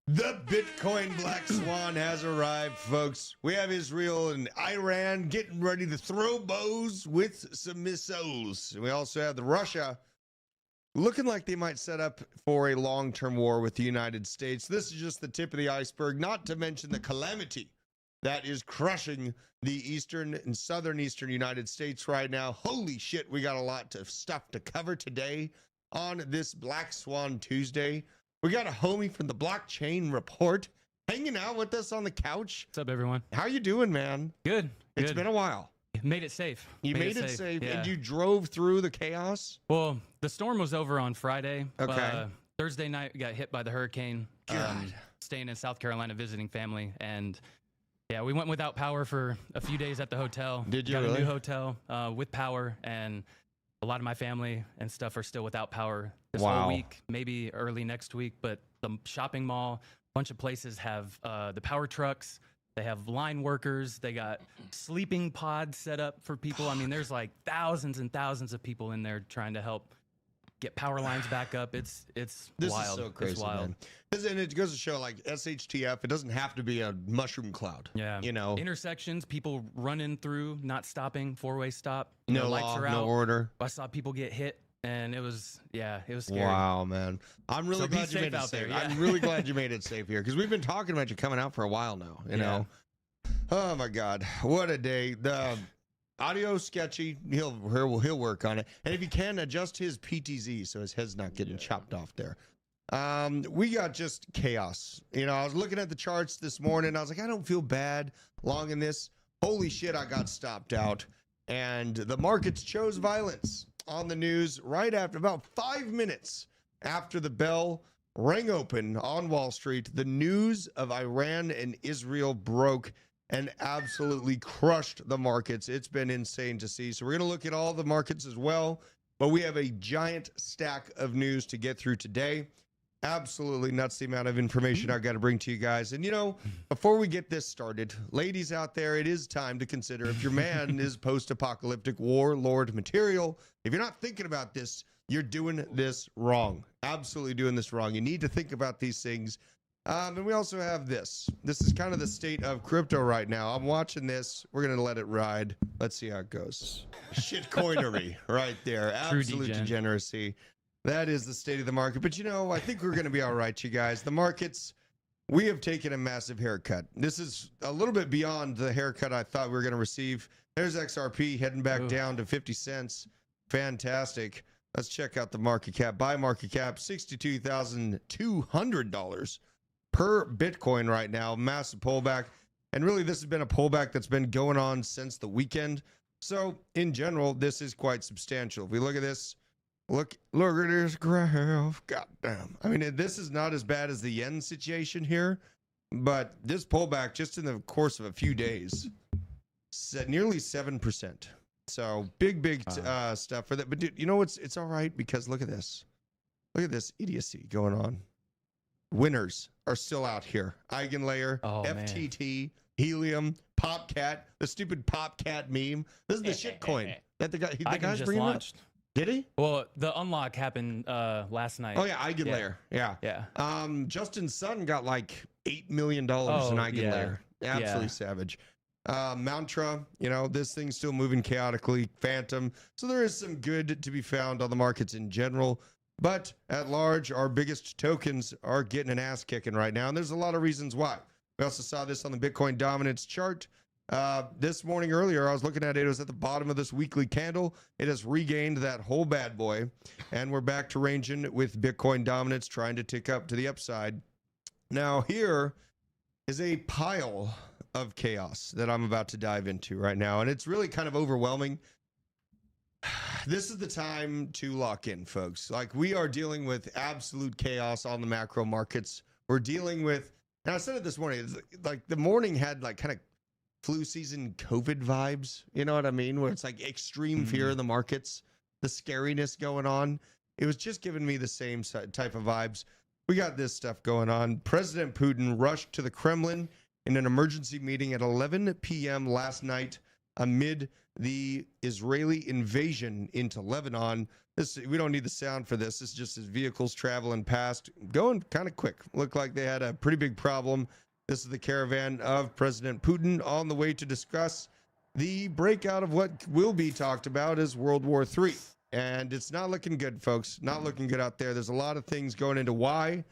The Bitcoin Black Swan has arrived, folks. We have Israel and Iran getting ready to throw bows with some missiles. We also have the Russia looking like they might set up for a long-term war with the United States. This is just the tip of the iceberg, not to mention the calamity that is crushing the eastern and southern eastern United States right now. Holy shit, we got a lot of stuff to cover today on this Black Swan Tuesday. We got a homie from the Blockchain Report hanging out with us on the couch. What's up, everyone? How you doing, man? Good. It's been a while. Made it safe. You made it safe. Yeah. And you drove through the chaos? Well, the storm was over on Friday. Okay. Thursday night, we got hit by the hurricane. God. Staying in South Carolina, visiting family. And yeah, we went without power for a few days at the hotel. Did you got really? a new hotel with power, and a lot of my family and stuff are still without power this whole week, maybe early next week. But the shopping mall, a bunch of places have the power trucks. They have line workers. They got sleeping pods set up for people. I mean, there's like thousands and thousands of people in there trying to help get power lines back up. It's This wild. is so crazy, it's wild. man. And it goes to show, like, SHTF, it doesn't have to be a mushroom cloud. Yeah. You know? Intersections, people running through, not stopping, four-way stop. No lights law, are out. no order. I saw people get hit, and it was scary. Wow, man. I'm really So be glad you safe made it out safe. there, yeah. I'm really glad you made it safe here, because we've been talking about you coming out for a while now, you know? Oh, my God. What a day. The audio sketchy. He'll work on it. And if you can, adjust his PTZ so his head's not getting chopped off there. We got just chaos. You know, I was looking at the charts this morning. I was like, I don't feel bad long in this. Holy shit, I got stopped out. And the markets chose violence on the news right after, about 5 minutes after the bell rang open on Wall Street. The news of Iran and Israel broke and absolutely crushed the markets. It's been insane to see. So we're going to look at all the markets as well, but we have a giant stack of news to get through today. Absolutely nuts the amount of information I've got to bring to you guys. And, you know, before we get this started, ladies out there, it is time to consider if your man is post-apocalyptic warlord material. If you're not thinking about this, you're doing this wrong. Absolutely doing this wrong. You need to think about these things. And we also have this. This is kind of the state of crypto right now. I'm watching this. We're going to let it ride. Let's see how it goes. Shitcoinery right there. Absolute degeneracy. That is the state of the market. But, you know, I think we're going to be all right, you guys. The markets, we have taken a massive haircut. This is a little bit beyond the haircut I thought we were going to receive. There's XRP heading back down to 50 cents. Fantastic. Let's check out the market cap. Buy market cap, $62,200 per Bitcoin right now. Massive pullback. And really, this has been a pullback that's been going on since the weekend. So, in general, this is quite substantial. If we look at this, look at this graph. God damn. I mean, this is not as bad as the yen situation here, but this pullback just in the course of a few days, nearly 7%. So, big stuff for that. But, dude, you know what's? It's all right because look at this. Look at this idiocy going on. Winners are still out here. Eigenlayer, FTT, man. Helium, Popcat, the stupid Popcat meme. This is the shitcoin that the guy's bringing up. Did he? Well, the unlock happened last night. Oh, yeah, Eigenlayer. Yeah. Justin Sun got like $8 million in Eigenlayer. Yeah. Absolutely savage. Mantra, you know, this thing's still moving chaotically. Phantom. So there is some good to be found on the markets in general. But at large, our biggest tokens are getting an ass kicking right now. And there's a lot of reasons why. We also saw this on the Bitcoin dominance chart. This morning earlier, I was looking at it. It was at the bottom of this weekly candle. It has regained that whole bad boy. And we're back to ranging with Bitcoin dominance, trying to tick up to the upside. Now, here is a pile of chaos that I'm about to dive into right now. And it's really kind of overwhelming. This is the time to lock in, folks. Like, we are dealing with absolute chaos on the macro markets. We're dealing with, and I said it this morning, it's like the morning had like kind of flu season COVID vibes. You know what I mean? Where it's like extreme fear in the markets, the scariness going on. It was just giving me the same type of vibes. We got this stuff going on. President Putin rushed to the Kremlin in an emergency meeting at 11 p.m. last night amid the Israeli invasion into Lebanon. We don't need the sound for this. This is just his vehicles traveling past, going kind of quick. Looked like they had a pretty big problem. This is the caravan of President Putin on the way to discuss the breakout of what will be talked about as World War III. And it's not looking good, folks. Not looking good out there. There's a lot of things going into why.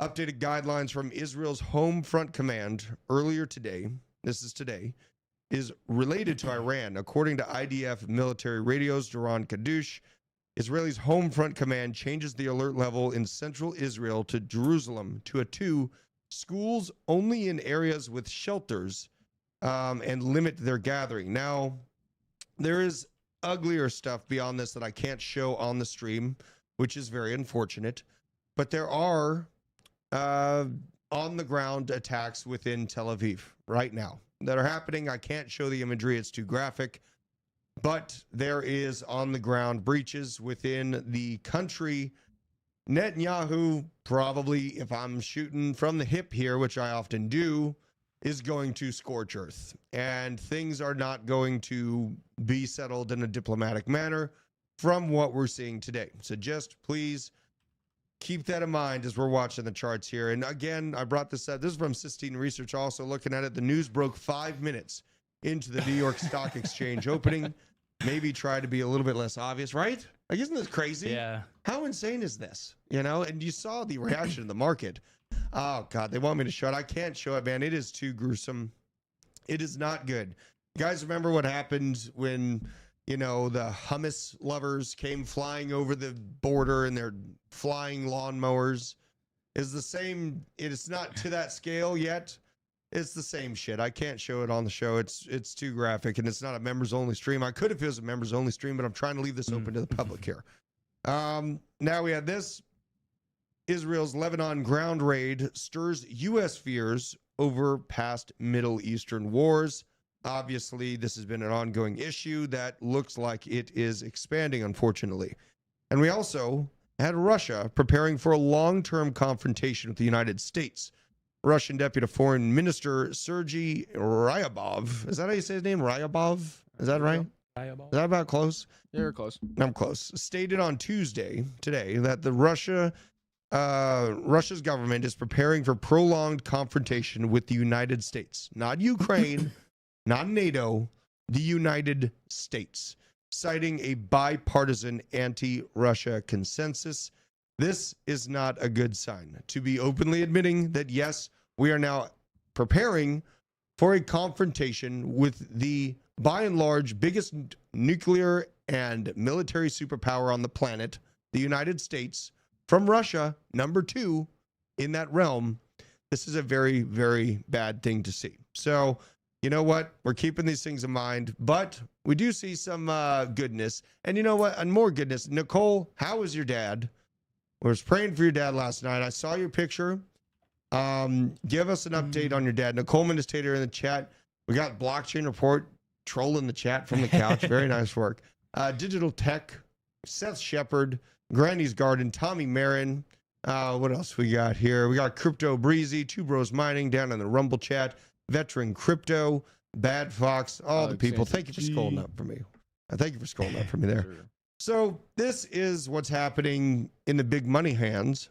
Updated guidelines from Israel's Home Front Command earlier today. This is today. Is related to Iran. According to IDF military radios, Duran Kadush, Israel's Home Front Command changes the alert level in central Israel to Jerusalem to a 2, schools only in areas with shelters, and limit their gathering. Now, there is uglier stuff beyond this that I can't show on the stream, which is very unfortunate. But there are on-the-ground attacks within Tel Aviv right now that are happening. I can't show the imagery. It's too graphic. But there is on-the-ground breaches within the country. Netanyahu probably, if I'm shooting from the hip here, which I often do, is going to scorch earth. And things are not going to be settled in a diplomatic manner from what we're seeing today. So just please keep that in mind as we're watching the charts here. And again, I brought this up. This is from Sistine Research. Also looking at it, the news broke 5 minutes into the New York Stock Exchange opening. Maybe try to be a little bit less obvious, right? Like, isn't this crazy? Yeah. How insane is this? You know, and you saw the reaction of the market. Oh, God, they want me to show it. I can't show it, man. It is too gruesome. It is not good. You guys remember what happened when, you know, the hummus lovers came flying over the border and they're flying lawnmowers? Is the same. It's not to that scale yet. It's the same shit. I can't show it on the show. It's too graphic, and it's not a members-only stream. I could if it was a members-only stream, but I'm trying to leave this open to the public here. Now we had this. Israel's Lebanon ground raid stirs U.S. fears over past Middle Eastern wars. Obviously, this has been an ongoing issue that looks like it is expanding, unfortunately. And we also had Russia preparing for a long-term confrontation with the United States. Russian Deputy Foreign Minister Sergei Ryabov. Is that how you say his name? Ryabov? Is that right? Ryabov. Is that about close? You're close. I'm close. Stated on Tuesday, today, that the Russia's government is preparing for prolonged confrontation with the United States. Not Ukraine, not NATO, the United States, citing a bipartisan anti-Russia consensus. This is not a good sign. To be openly admitting that, yes, we are now preparing for a confrontation with the, by and large, biggest nuclear and military superpower on the planet, the United States, from Russia, number 2 in that realm. This is a very, very bad thing to see. So, you know what? We're keeping these things in mind, but we do see some goodness. And you know what? And more goodness. Nicole, how is your dad? I was praying for your dad last night. I saw your picture. Give us an update on your dad. Nicole Ministator in the chat. We got Blockchain Report trolling the chat from the couch. Very nice work. Digital Tech, Seth Shepard, Granny's Garden, Tommy Marin. What else we got here? We got Crypto Breezy, Two Bros Mining down in the Rumble chat, Veteran Crypto, Bad Fox, all the people. Thank you for scrolling up for me. Thank you for scrolling up for me there. Sure. So this is what's happening in the big money hands.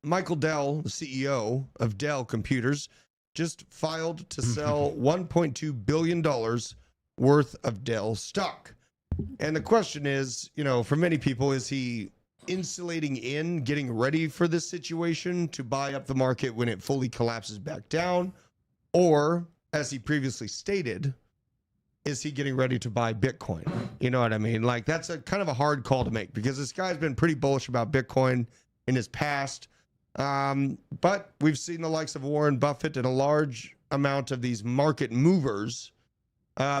Michael Dell, the CEO of Dell Computers, just filed to sell $1.2 billion worth of Dell stock. And the question is, you know, for many people, is he insulating in, getting ready for this situation to buy up the market when it fully collapses back down? Or, as he previously stated, is he getting ready to buy Bitcoin? You know what I mean? Like, that's a kind of a hard call to make because this guy's been pretty bullish about Bitcoin in his past. But we've seen the likes of Warren Buffett and a large amount of these market movers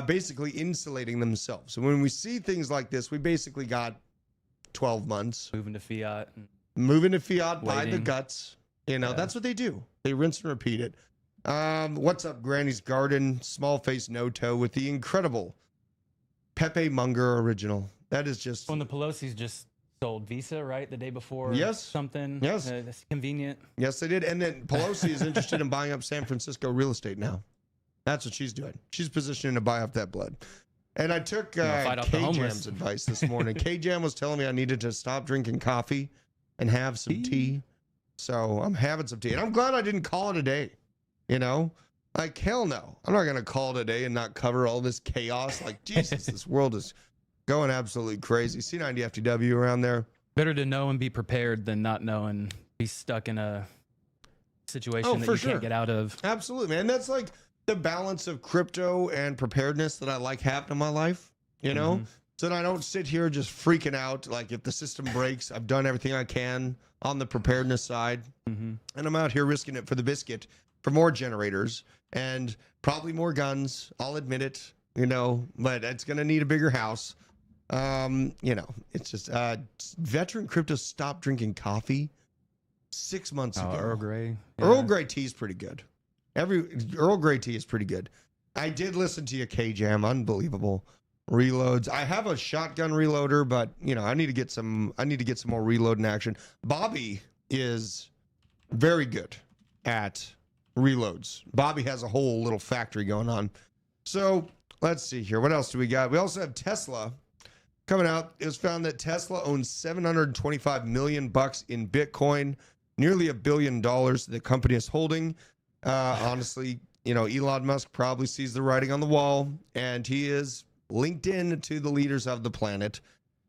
basically insulating themselves. So when we see things like this, we basically got 12 months. Moving to fiat. Moving to fiat by the Waiting. guts. You know, Yeah. that's what they do. They rinse and repeat it. What's up, Granny's Garden? Small face, no toe with the incredible Pepe Munger original. That is just When the Pelosi's just sold Visa, right? The day before Yes. something. Yes. That's convenient. yes, they did. And then Pelosi is interested in buying up San Francisco real estate now. That's what she's doing. She's positioning to buy up that blood. And I took fight off the homeless. K-Jam's advice this morning. K-Jam was telling me I needed to stop drinking coffee and have some tea. So I'm having some tea. And I'm glad I didn't call it a day. You know? Like, hell no. I'm not going to call it a day and not cover all this chaos. Like, Jesus, this world is going absolutely crazy. C90 FTW around there. Better to know and be prepared than not know and be stuck in a situation that you can't get out of. Absolutely, man. That's like the balance of crypto and preparedness that I like having in my life, you know? So that I don't sit here just freaking out. Like, if the system breaks, I've done everything I can on the preparedness side. And I'm out here risking it for the biscuit for more generators and probably more guns. I'll admit it, you know, but it's going to need a bigger house. You know, it's just veteran crypto stopped drinking coffee 6 months ago. Earl Grey. Yeah. Earl Grey tea is pretty good. Earl Grey tea is pretty good. I did listen to your K-Jam, unbelievable reloads. I have a shotgun reloader, but you know, I need to get some more reload in action. Bobby is very good at reloads. Bobby has a whole little factory going on. So let's see here. What else do we got? We also have Tesla coming out. It was found that Tesla owns $725 million in Bitcoin, nearly $1 billion the company is holding. Honestly, you know, Elon Musk probably sees the writing on the wall, and he is linked in to the leaders of the planet.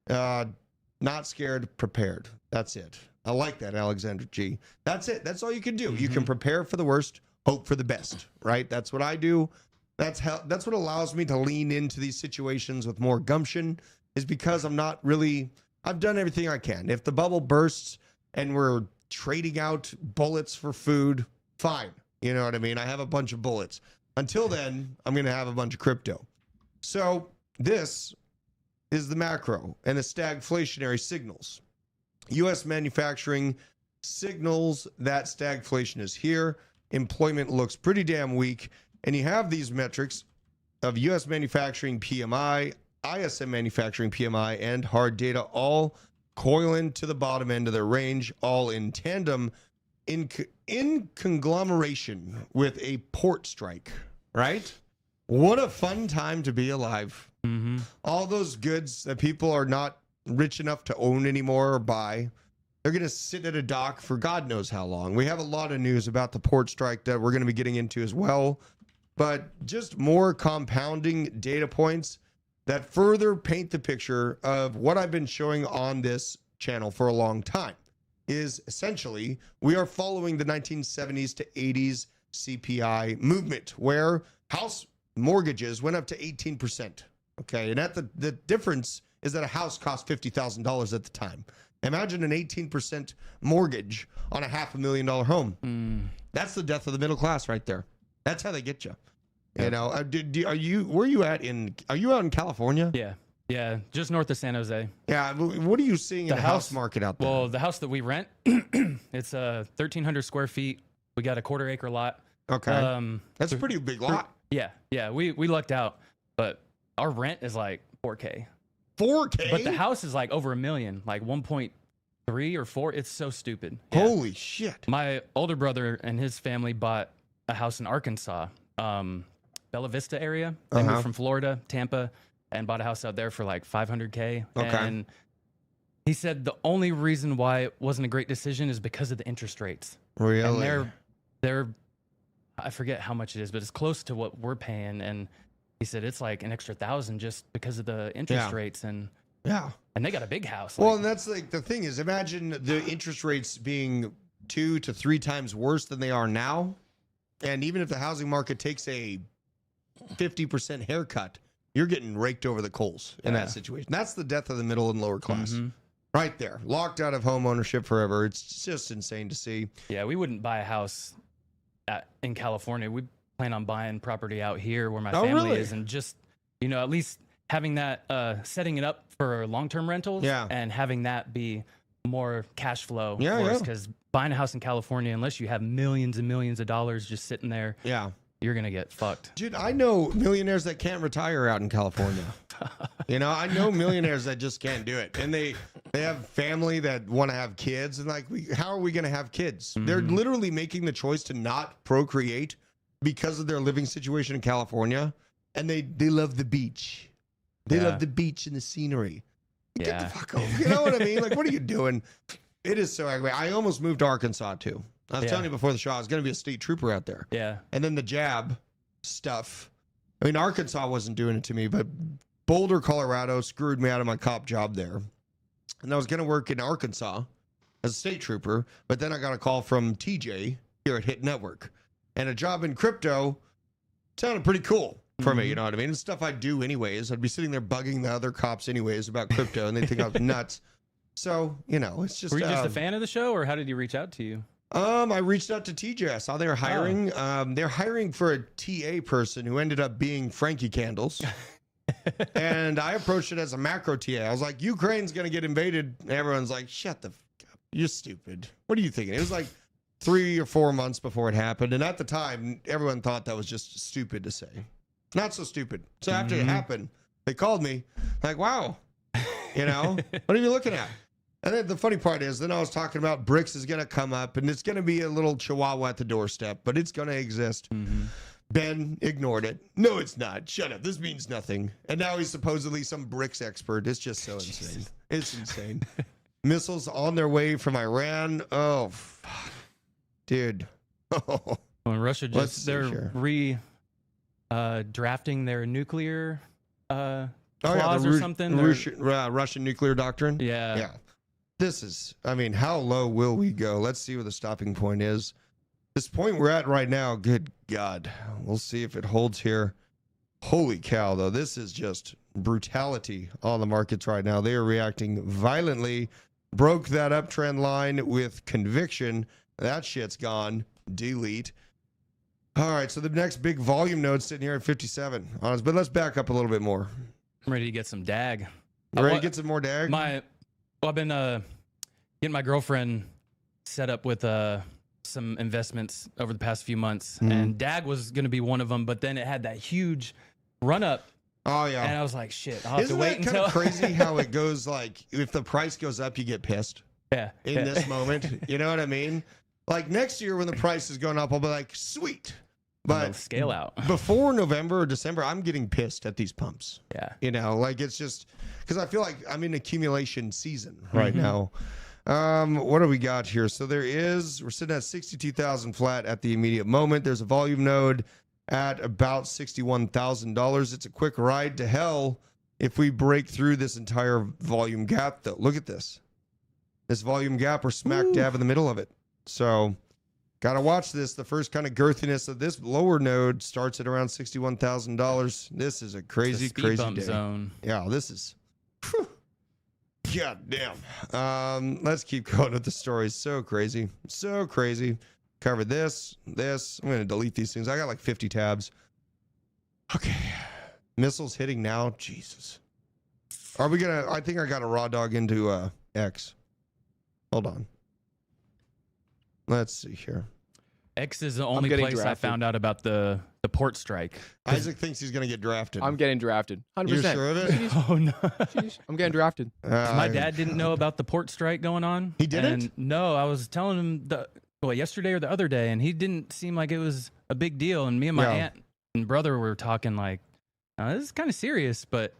Not scared, prepared. That's it. I like that, Alexander G. That's it. That's all you can do. You can prepare for the worst, hope for the best, right? That's what I do. That's what allows me to lean into these situations with more gumption, is because I've done everything I can. If the bubble bursts and we're trading out bullets for food, fine. You know what I mean? I have a bunch of bullets. Until then, I'm going to have a bunch of crypto. So this is the macro and the stagflationary signals. U.S. manufacturing signals that stagflation is here. Employment looks pretty damn weak. And you have these metrics of U.S. manufacturing PMI, ISM manufacturing PMI, and hard data all coiling to the bottom end of their range, all in tandem, in conglomeration with a port strike, right? What a fun time to be alive. All those goods that people are not rich enough to own anymore or buy, they're going to sit at a dock for God knows how long. We have a lot of news about the port strike that we're going to be getting into as well, but just more compounding data points that further paint the picture of what I've been showing on this channel for a long time. Is essentially we are following the 1970s to 80s CPI movement, where house mortgages went up to 18%. Okay, and the difference is that a house cost $50,000 at the time. Imagine an 18% mortgage on a $500,000 home. That's the death of the middle class right there. That's how they get you. Yeah. You know, where are you out in California? Yeah, just north of San Jose. Yeah, what are you seeing in the house market out there? Well, the house that we rent, it's 1,300 square feet. We got a quarter-acre lot. Okay, that's a pretty big lot. Yeah, we lucked out, but our rent is like $4K. $4K? But the house is like over $1 million, like 1.3 or 4. It's so stupid. Yeah. Holy shit! My older brother and his family bought a house in Arkansas, Bella Vista area. They moved from Florida, Tampa, and bought a house out there for like $500K. Okay. And he said the only reason why it wasn't a great decision is because of the interest rates. Really? And they're I forget how much it is, but it's close to what we're paying. And he said it's like an extra $1,000 just because of the interest rates. And they got a big house. Well, and that's like the thing is, imagine the interest rates being 2 to 3 times worse than they are now. And even if the housing market takes a 50% haircut, you're getting raked over the coals in that situation. That's the death of the middle and lower class. Right there. Locked out of home ownership forever. It's just insane to see. Yeah, we wouldn't buy a house in California. We plan on buying property out here where my family is, and just, you know, at least having that, setting it up for long-term rentals and having that be more cash flow for us, because buying a house in California, unless you have millions and millions of dollars just sitting there, you're going to get fucked. Dude, I know millionaires that can't retire out in California. You know, I know millionaires that just can't do it. And they have family that want to have kids. And like, how are we going to have kids? They're literally making the choice to not procreate because of their living situation in California. And they love the beach. They love the beach and the scenery. Get the fuck over. You know what I mean? Like, what are you doing? It is so aggravating. I almost moved to Arkansas, too. I was telling you before the show, I was going to be a state trooper out there. Yeah. And then the jab stuff. I mean, Arkansas wasn't doing it to me, but Boulder, Colorado screwed me out of my cop job there. And I was going to work in Arkansas as a state trooper, but then I got a call from TJ here at Hit Network. And a job in crypto sounded pretty cool for me, you know what I mean? It's stuff I'd do anyways. I'd be sitting there bugging the other cops anyways about crypto, and they think I was nuts. So, you know, it's just... Were you just a fan of the show, or how did he reach out to you? I reached out to TJ. I saw they were hiring. They're hiring for a TA person who ended up being Frankie Candles. And I approached it as a macro TA. I was like, Ukraine's going to get invaded. And everyone's like, shut the fuck up. You're stupid. What are you thinking? It was like 3 or 4 months before it happened. And at the time, everyone thought that was just stupid to say. Not so stupid. So after it happened, they called me like, wow, you know, what are you looking at? And then the funny part is, then I was talking about BRICS is going to come up, and it's going to be a little chihuahua at the doorstep, but it's going to exist. Ben ignored it. No, it's not. Shut up. This means nothing. And now he's supposedly some BRICS expert. It's just so insane. It's insane. Missiles on their way from Iran. Oh, fuck. Dude. When Russia just, they're drafting their nuclear clause or something. Russian nuclear doctrine. Yeah. This is, I mean, how low will we go? Let's see what the stopping point is. This point we're at right now, good God. We'll see if it holds here. Holy cow, though. This is just brutality on the markets right now. They are reacting violently. Broke that uptrend line with conviction. That shit's gone. Delete. All right, so the next big volume node sitting here at 57. Honest, but let's back up a little bit more. I'm ready to get some DAG. You ready to get some more DAG? I've been getting my girlfriend set up with some investments over the past few months, and DAG was going to be one of them, but then it had that huge run up. Oh, yeah. And I was like, shit, I'll have to wait until... Isn't that kind of crazy how it goes, like, if the price goes up, you get pissed? Yeah. In this moment. You know what I mean? Like, next year when the price is going up, I'll be like, sweet. But scale out. Before November or December, I'm getting pissed at these pumps. Yeah. You know, like it's just because I feel like I'm in accumulation season right now. What do we got here? So we're sitting at 62,000 flat at the immediate moment. There's a volume node at about $61,000. It's a quick ride to hell if we break through this entire volume gap, though. Look at this. This volume gap, we're smack dab in the middle of it. So got to watch this. The first kind of girthiness of this lower node starts at around $61,000. This is a crazy, crazy day. Zone. Yeah, this is... God damn. Let's keep going with the stories. So crazy. So crazy. Covered this. I'm going to delete these things. I got like 50 tabs. Okay. Missiles hitting now. Jesus. Are we going to... I think I got a raw dog into X. Hold on. Let's see here. X is the only place drafted. I found out about the port strike. Isaac thinks he's going to get drafted. I'm getting drafted. 100%. You're sure of it? Oh, no. I'm getting drafted. My dad didn't know about the port strike going on. He didn't? And no, I was telling him yesterday or the other day, and he didn't seem like it was a big deal. And me and my aunt and brother were talking like, this is kind of serious. But,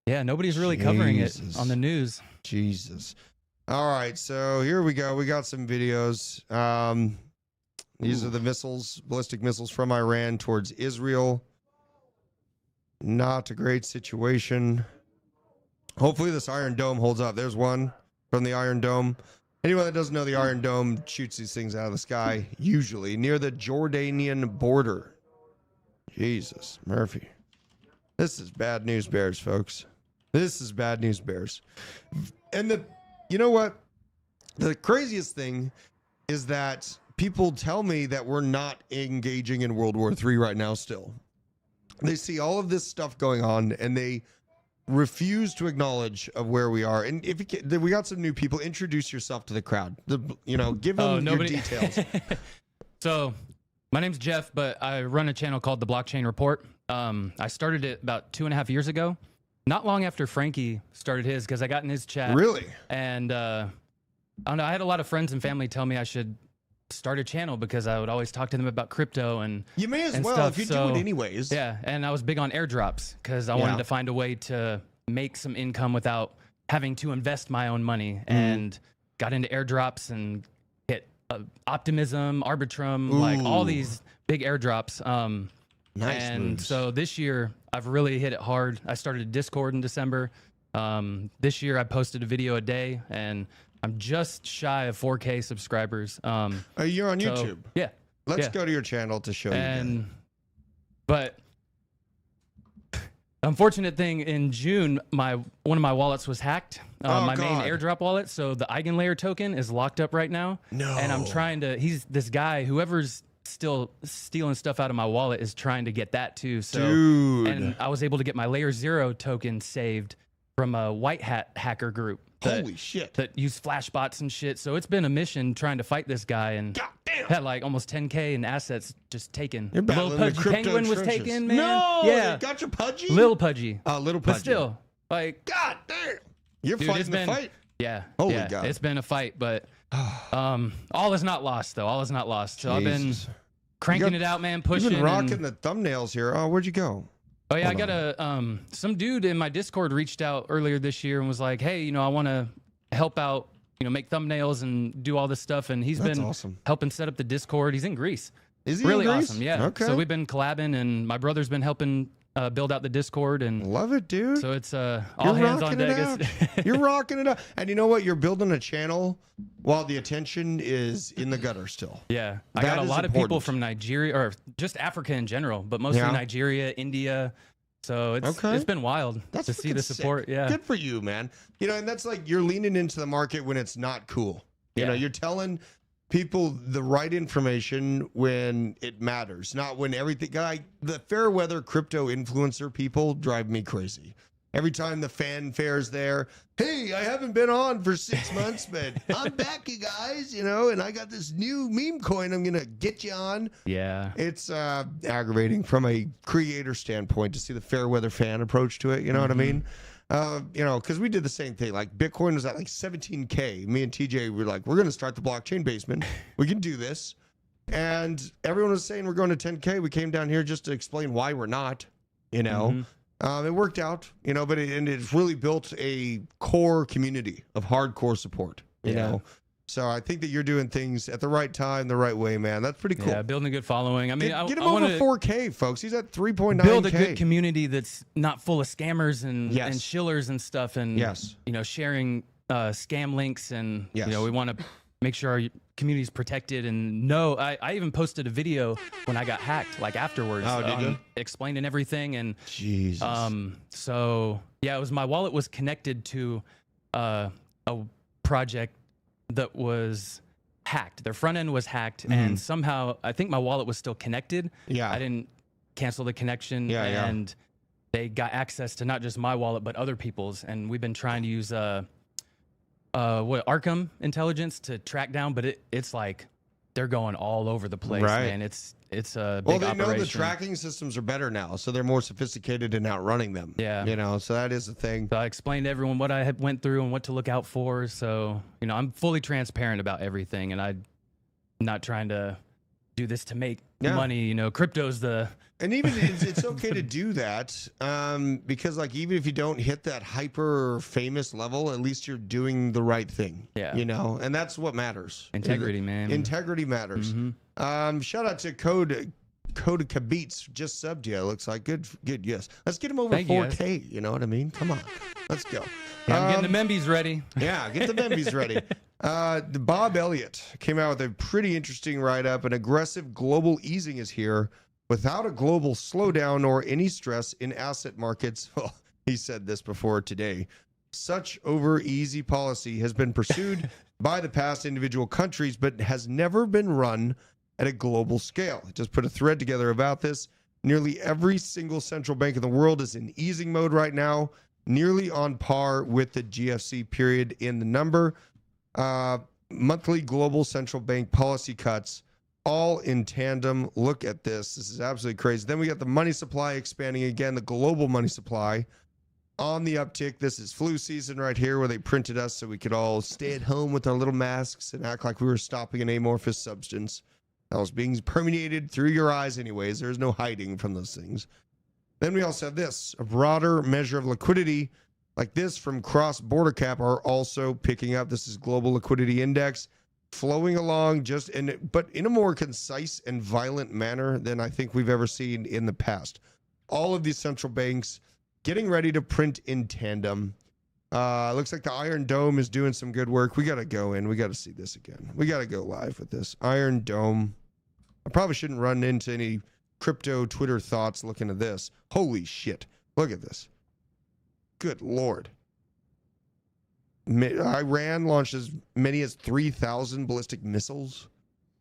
yeah, nobody's really covering it on the news. Jesus. All right, so here we go. We got some videos. These are the missiles, ballistic missiles from Iran towards Israel. Not a great situation. Hopefully this Iron Dome holds up. There's one from the Iron Dome. Anyone that doesn't know, the Iron Dome shoots these things out of the sky, usually near the Jordanian border. Jesus, Murphy. This is bad news bears, folks. This is bad news bears. And you know what? The craziest thing is that people tell me that we're not engaging in World War III right now still. They see all of this stuff going on, and they refuse to acknowledge of where we are. And if you can, we got some new people. Introduce yourself to the crowd. Give them your details. So, my name's Jeff, but I run a channel called The Blockchain Report. I started it about 2.5 years ago. Not long after Frankie started his, because I got in his chat. Really? And I don't know. I had a lot of friends and family tell me I should start a channel because I would always talk to them about crypto and You may as and well stuff, if you do it anyways. Yeah, and I was big on airdrops because I wanted to find a way to make some income without having to invest my own money, and got into airdrops and hit Optimism, Arbitrum, like all these big airdrops. Nice and moves. so this year I've really hit it hard. I started a Discord in December. This year I posted a video a day, and I'm just shy of 4K subscribers. You're on YouTube. Yeah. Let's go to your channel to show you. But unfortunate thing, in June, one of my wallets was hacked. My main airdrop wallet. So the Eigenlayer token is locked up right now. No. And I'm trying to. This guy, whoever's still stealing stuff out of my wallet, is trying to get that too. So, Dude. and I was able to get my Layer 0 token saved from a white hat hacker group. Holy shit. That used flash bots and shit. So it's been a mission trying to fight this guy, and had like almost 10K in assets just taken. You're Little battling the Pudgy crypto Penguin was trenches. taken, man. No, yeah, they got your Pudgy? Little Pudgy. Oh, Little Pudgy. But still, like, God damn. You're dude, fighting the fight? Yeah. Holy yeah, God. It's been a fight, but all is not lost, though. All is not lost. So I've been cranking it out, man, pushing. You've been rocking the thumbnails here. Oh, where'd you go? Oh yeah, I got a some dude in my Discord reached out earlier this year and was like, "Hey, you know, I want to help out, you know, make thumbnails and do all this stuff." And he's been helping set up the Discord. He's in Greece. Is he really in Greece? awesome? Yeah. Okay. So we've been collabing, and my brother's been helping build out the Discord, and love it, dude. so it's all hands on deck. You're rocking it up. And you know what? You're building a channel while the attention is in the gutter still. Yeah. I got a lot of people from Nigeria, or just Africa in general, but mostly Nigeria, India. So it's been wild to see the support. Sick. Yeah. Good for you, man. You know, and that's like you're leaning into the market when it's not cool. You know, you're telling people the right information when it matters, not when everything. The fair weather crypto influencer people drive me crazy. Every time the fanfare's there, hey, I haven't been on for 6 months, but I'm back, you guys, you know, and I got this new meme coin I'm going to get you on. Yeah. It's aggravating from a creator standpoint to see the fair weather fan approach to it. You know what I mean? You know, because we did the same thing. Like Bitcoin was at like 17K. Me and TJ were like, we're going to start the blockchain basement. We can do this. And everyone was saying we're going to 10K. We came down here just to explain why we're not, you know. It worked out, you know, but it's really built a core community of hardcore support, you know. So I think that you're doing things at the right time, the right way, man. That's pretty cool. Yeah, building a good following. I mean, get him I over 4K, folks. He's at 3.9K. Build a good community that's not full of scammers and shillers and stuff, and you know, sharing scam links, and you know, we want to make sure our community's protected. And I even posted a video when I got hacked, like afterwards, explaining everything. And Jesus. So yeah, my wallet was connected to a project that was hacked. Their front end was hacked, and somehow I think my wallet was still connected. Yeah, I didn't cancel the connection, and they got access to not just my wallet but other people's. And we've been trying to use Arkham intelligence to track down, but it's like they're going all over the place, man. It's a big operation. Well, they know the tracking systems are better now, so they're more sophisticated in outrunning them. Yeah, you know, so that is the thing. So I explained to everyone what I had went through and what to look out for. So, you know, I'm fully transparent about everything, and I'm not trying to do this to make money. You know, crypto's and even it's okay to do that, because like even if you don't hit that hyper famous level, at least you're doing the right thing. Yeah, you know, and that's what matters. Integrity, man. Integrity matters. Shout out to Code Kabitz, just subbed you. It looks like good. Yes, let's get him over 4K. You know what I mean? Come on, let's go. Yeah, I'm getting the membies ready. Yeah, get the membies ready. Bob Elliott came out with a pretty interesting write-up. An aggressive global easing is here without a global slowdown or any stress in asset markets. Well, he said this before today. Such over-easy policy has been pursued by the past individual countries, but has never been run at a global scale. I just put a thread together about this. Nearly every single central bank in the world is in easing mode right now, nearly on par with the GFC period in the number. Monthly global central bank policy cuts, all in tandem. Look at this. This is absolutely crazy. Then we got the money supply expanding again, the global money supply. on the uptick. This is flu season right here where they printed us so we could all stay at home with our little masks and act like we were stopping an amorphous substance that was being permeated through your eyes anyways. There's no hiding from those things. Then we also have this, a broader measure of liquidity like this from cross-border cap are also picking up. This is global liquidity index flowing along but in a more concise and violent manner than I think we've ever seen in the past. All of these central banks getting ready to print in tandem. Looks like the Iron Dome is doing some good work. We got to go in. We got to see this again. We got to go live with this. Iron Dome. I probably shouldn't run into any crypto Twitter thoughts looking at this. Holy shit. Look at this. Good Lord. Iran launched as many as 3,000 ballistic missiles.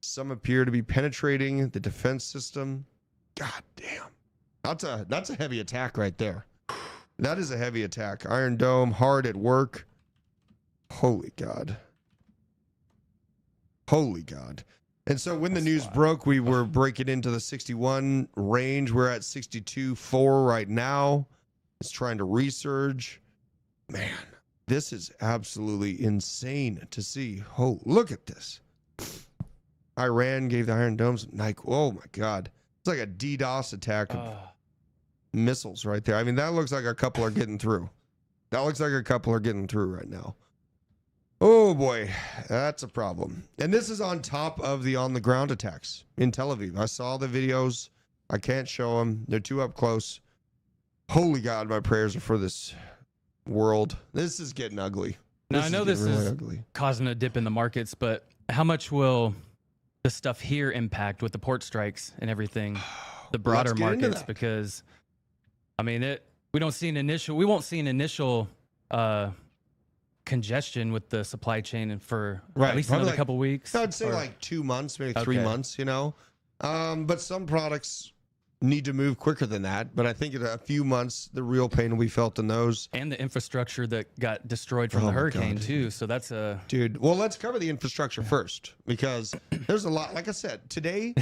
Some appear to be penetrating the defense system. God damn. That's a heavy attack right there. That is a heavy attack. Iron Dome, hard at work. Holy God. Holy God. And so when the news broke, we were breaking into the 61 range. We're at 62.4 right now. It's trying to resurge. Man, this is absolutely insane to see. Oh, look at this. Iran gave the Iron Dome some Nike. Oh, my God. It's like a DDoS attack of missiles right there. I mean, that looks like a couple are getting through. That looks like a couple are getting through right now. Oh, boy. That's a problem. And this is on top of the on-the-ground attacks in Tel Aviv. I saw the videos. I can't show them. They're too up close. Holy God, my prayers are for this world. This is getting ugly. Now, I know this is causing a dip in the markets, but how much will the stuff here impact with the port strikes and everything, the broader markets? Because, I mean, we won't see an initial congestion with the supply chain and for at least another couple weeks. I'd say like 2 months, maybe 3 months, you know. But some products need to move quicker than that. But I think in a few months, the real pain will be felt in those. And the infrastructure that got destroyed from the hurricane, too. So that's a... Dude, well, let's cover the infrastructure first. Because there's a lot. Like I said, today,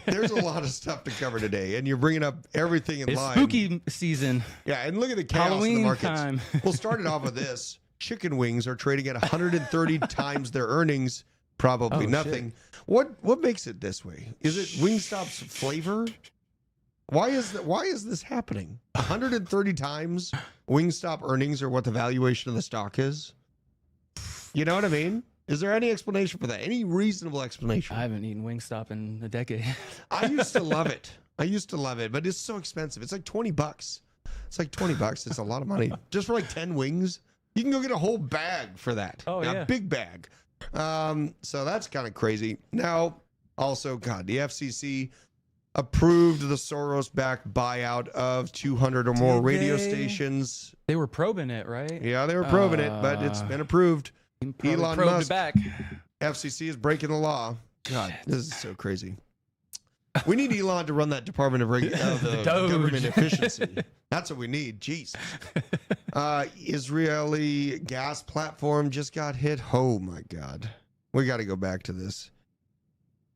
there's a lot of stuff to cover today. And you're bringing up everything in line. Spooky season. Yeah, and look at the chaos Halloween in the markets. Time. We'll start it off with this. Chicken wings are trading at 130 times their earnings. Probably nothing. Shit. What makes it this way? Is it Wingstop's flavor? Why is this happening? 130 times Wingstop earnings are what the valuation of the stock is? You know what I mean? Is there any explanation for that? Any reasonable explanation? I haven't eaten Wingstop in a decade. I used to love it. But it's so expensive. It's like $20. It's like $20. It's a lot of money. Just for like 10 wings. You can go get a whole bag for that. Oh, yeah. A big bag. So that's kind of crazy. Now, also, God, the FCC approved the Soros-backed buyout of 200 or more radio stations. They were probing it, right? Yeah, they were probing it, but it's been approved. Elon Musk, back. FCC is breaking the law. God, this is so crazy. We need Elon to run that Department of Government Efficiency. That's what we need. Jeez. Israeli gas platform just got hit. Oh, my God. We got to go back to this.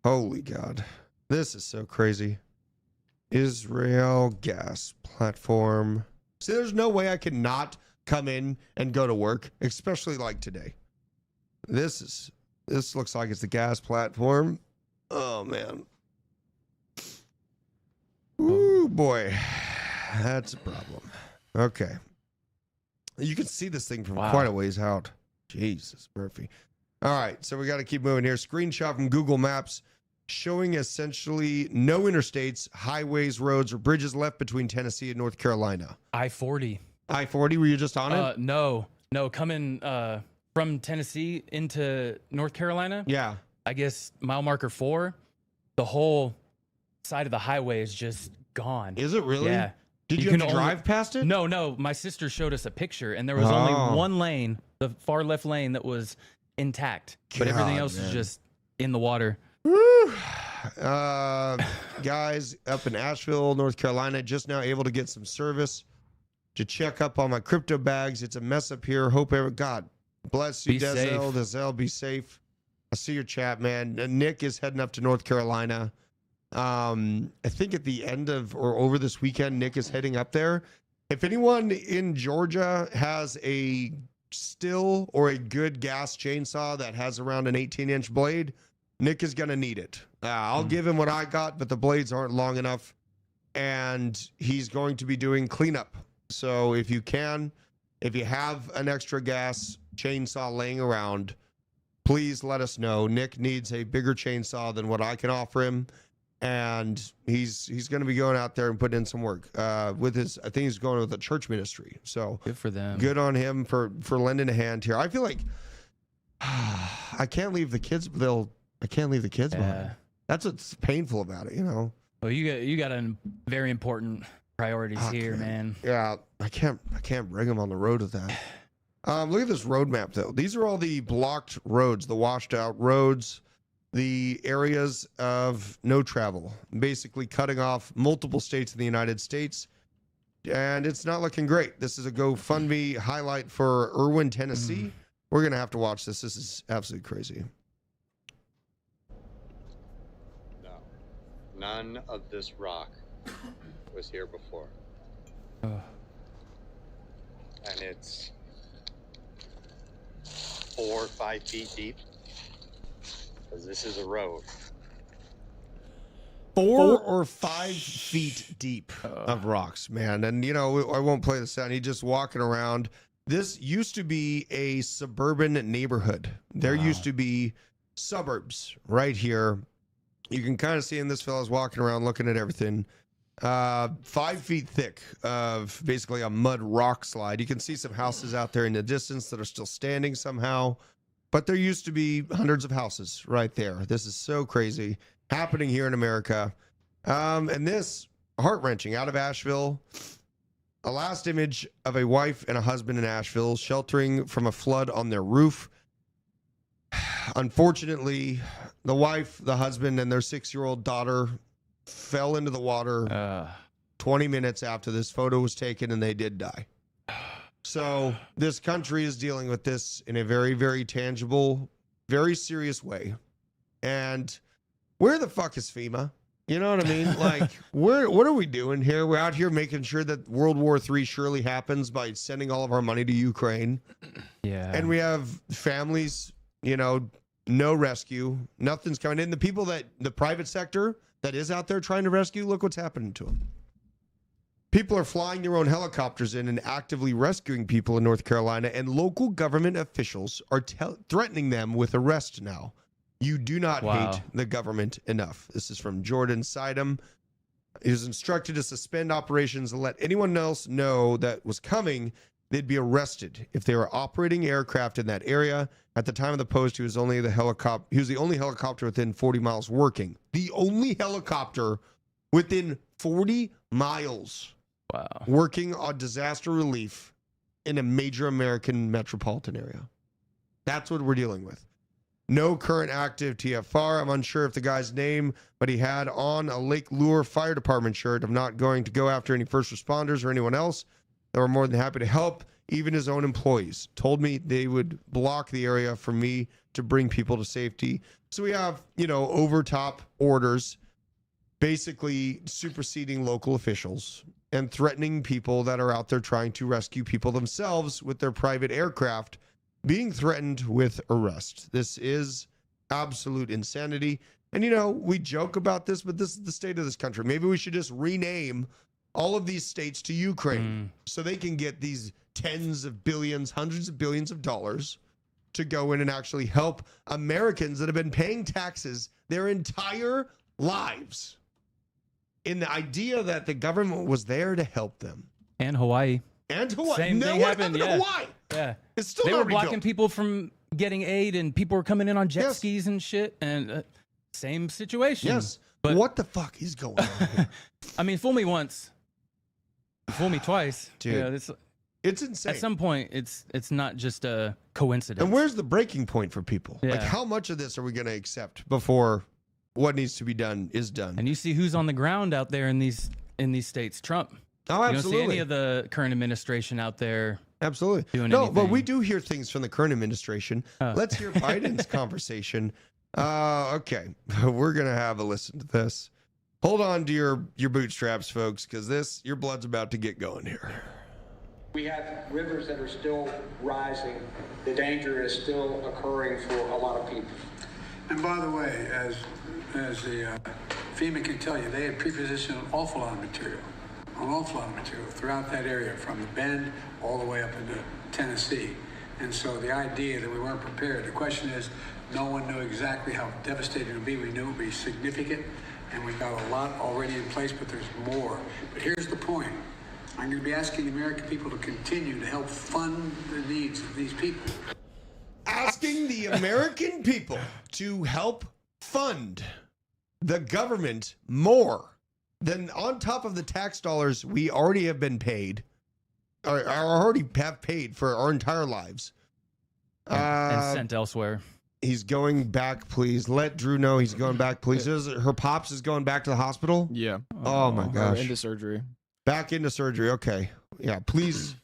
Holy God. This is so crazy. Israel gas platform. See, there's no way I could not come in and go to work, especially like today. This looks like it's the gas platform. Oh, man. Ooh, boy. That's a problem. Okay. You can see this thing from quite a ways out. Jesus, Murphy. All right, so we got to keep moving here. Screenshot from Google Maps showing essentially no interstates, highways, roads, or bridges left between Tennessee and North Carolina. I-40. I-40, were you just on it? No, coming from Tennessee into North Carolina. Yeah. I guess mile marker 4, the whole side of the highway is just gone. Is it really? Yeah. Did you have to drive past it? No. My sister showed us a picture, and there was only one lane, the far left lane, that was intact. But everything else is just in the water. Woo. Guys up in Asheville, North Carolina, just now able to get some service to check up on my crypto bags. It's a mess up here. Hope God bless you, Denzel. Be safe. I see your chat, man. Nick is heading up to North Carolina. I think at the end of or over this weekend, Nick is heading up there. If anyone in Georgia has a still or a good gas chainsaw that has around an 18-inch blade, Nick is going to need it. I'll give him what I got, but the blades aren't long enough, and he's going to be doing cleanup. So if you have an extra gas chainsaw laying around, please let us know. Nick needs a bigger chainsaw than what I can offer him, and he's going to be going out there and putting in some work with his. I think he's going with a church ministry. So good for them. Good on him for lending a hand here. I feel like I can't leave the kids. I can't leave the kids behind. That's what's painful about it, you know. Well, you got a very important priorities here, man. Yeah, I can't bring them on the road with that. Look at this road map, though. These are all the blocked roads, the washed out roads, the areas of no travel, basically cutting off multiple states in the United States. And it's not looking great. This is a GoFundMe highlight for Irwin, Tennessee. We're going to have to watch this. This is absolutely crazy. No, none of this rock was here before. And it's 4 or 5 feet deep, because this is a road. 4 or 5 feet deep of rocks, man. And, you know, I won't play the sound. He's just walking around. This used to be a suburban neighborhood. There used to be suburbs right here. You can kind of see in this fella's walking around looking at everything. 5 feet thick of basically a mud rock slide. You can see some houses out there in the distance that are still standing somehow. But there used to be hundreds of houses right there. This is so crazy happening here in America. And this heart-wrenching out of Asheville. A last image of a wife and a husband in Asheville sheltering from a flood on their roof. Unfortunately, the wife, the husband, and their 6-year-old daughter fell into the water 20 minutes after this photo was taken, and they did die. So this country is dealing with this in a very, very tangible, very serious way. And where the fuck is FEMA? You know what I mean? Like, what are we doing here? We're out here making sure that World War III surely happens by sending all of our money to Ukraine. Yeah. And we have families, you know, no rescue. Nothing's coming in. The people the private sector that is out there trying to rescue, look what's happening to them. People are flying their own helicopters in and actively rescuing people in North Carolina, and local government officials are threatening them with arrest now. You do not hate the government enough. This is from Jordan Sidham. He was instructed to suspend operations and let anyone else know that was coming. They'd be arrested if they were operating aircraft in that area. At the time of the post, he was the only helicopter within 40 miles working. The only helicopter within 40 miles working on disaster relief in a major American metropolitan area. That's what we're dealing with. No current active TFR. I'm unsure of the guy's name, but he had on a Lake Lure Fire Department shirt. I'm not going to go after any first responders or anyone else. They were more than happy to help. Even his own employees told me they would block the area for me to bring people to safety. So we have, you know, overtop orders basically superseding local officials and threatening people that are out there trying to rescue people themselves with their private aircraft, being threatened with arrest. This is absolute insanity. And, you know, we joke about this, but this is the state of this country. Maybe we should just rename all of these states to Ukraine so they can get these tens of billions, hundreds of billions of dollars to go in and actually help Americans that have been paying taxes their entire lives in the idea that the government was there to help them. And Hawaii. Same thing happened in Hawaii. Yeah. It's still they not were blocking rebuilt. people from getting aid, and people were coming in on jet skis and shit. And same situation. Yes. But what the fuck is going on here? I mean, fool me once, fool me twice. Dude, you know, it's insane. At some point, it's not just a coincidence. And where's the breaking point for people? Yeah. Like, how much of this are we going to accept before what needs to be done is done? And you see who's on the ground out there in these states. Trump. Oh, absolutely. You don't see any of the current administration out there. Absolutely. Doing no, anything. but we do hear things from the current administration. Let's hear Biden's conversation. Okay, we're gonna have a listen to this. Hold on to your bootstraps, folks, because your blood's about to get going here. We have rivers that are still rising. The danger is still occurring for a lot of people. And by the way, as the FEMA can tell you, they had pre-positioned an awful lot of material throughout that area, from the Bend all the way up into Tennessee. And so the idea that we weren't prepared, the question is, no one knew exactly how devastating it would be. We knew it would be significant, and we got a lot already in place, but there's more. But here's the point. I'm going to be asking the American people to continue to help fund the needs of these people. Asking the American people to help fund the government more than on top of the tax dollars we already have been paid, or already have paid for our entire lives. And sent elsewhere. He's going back, please. Let Drew know he's going back, please. Her pops is going back to the hospital? Yeah. Oh my gosh. Into surgery. Back into surgery. Okay. Yeah, please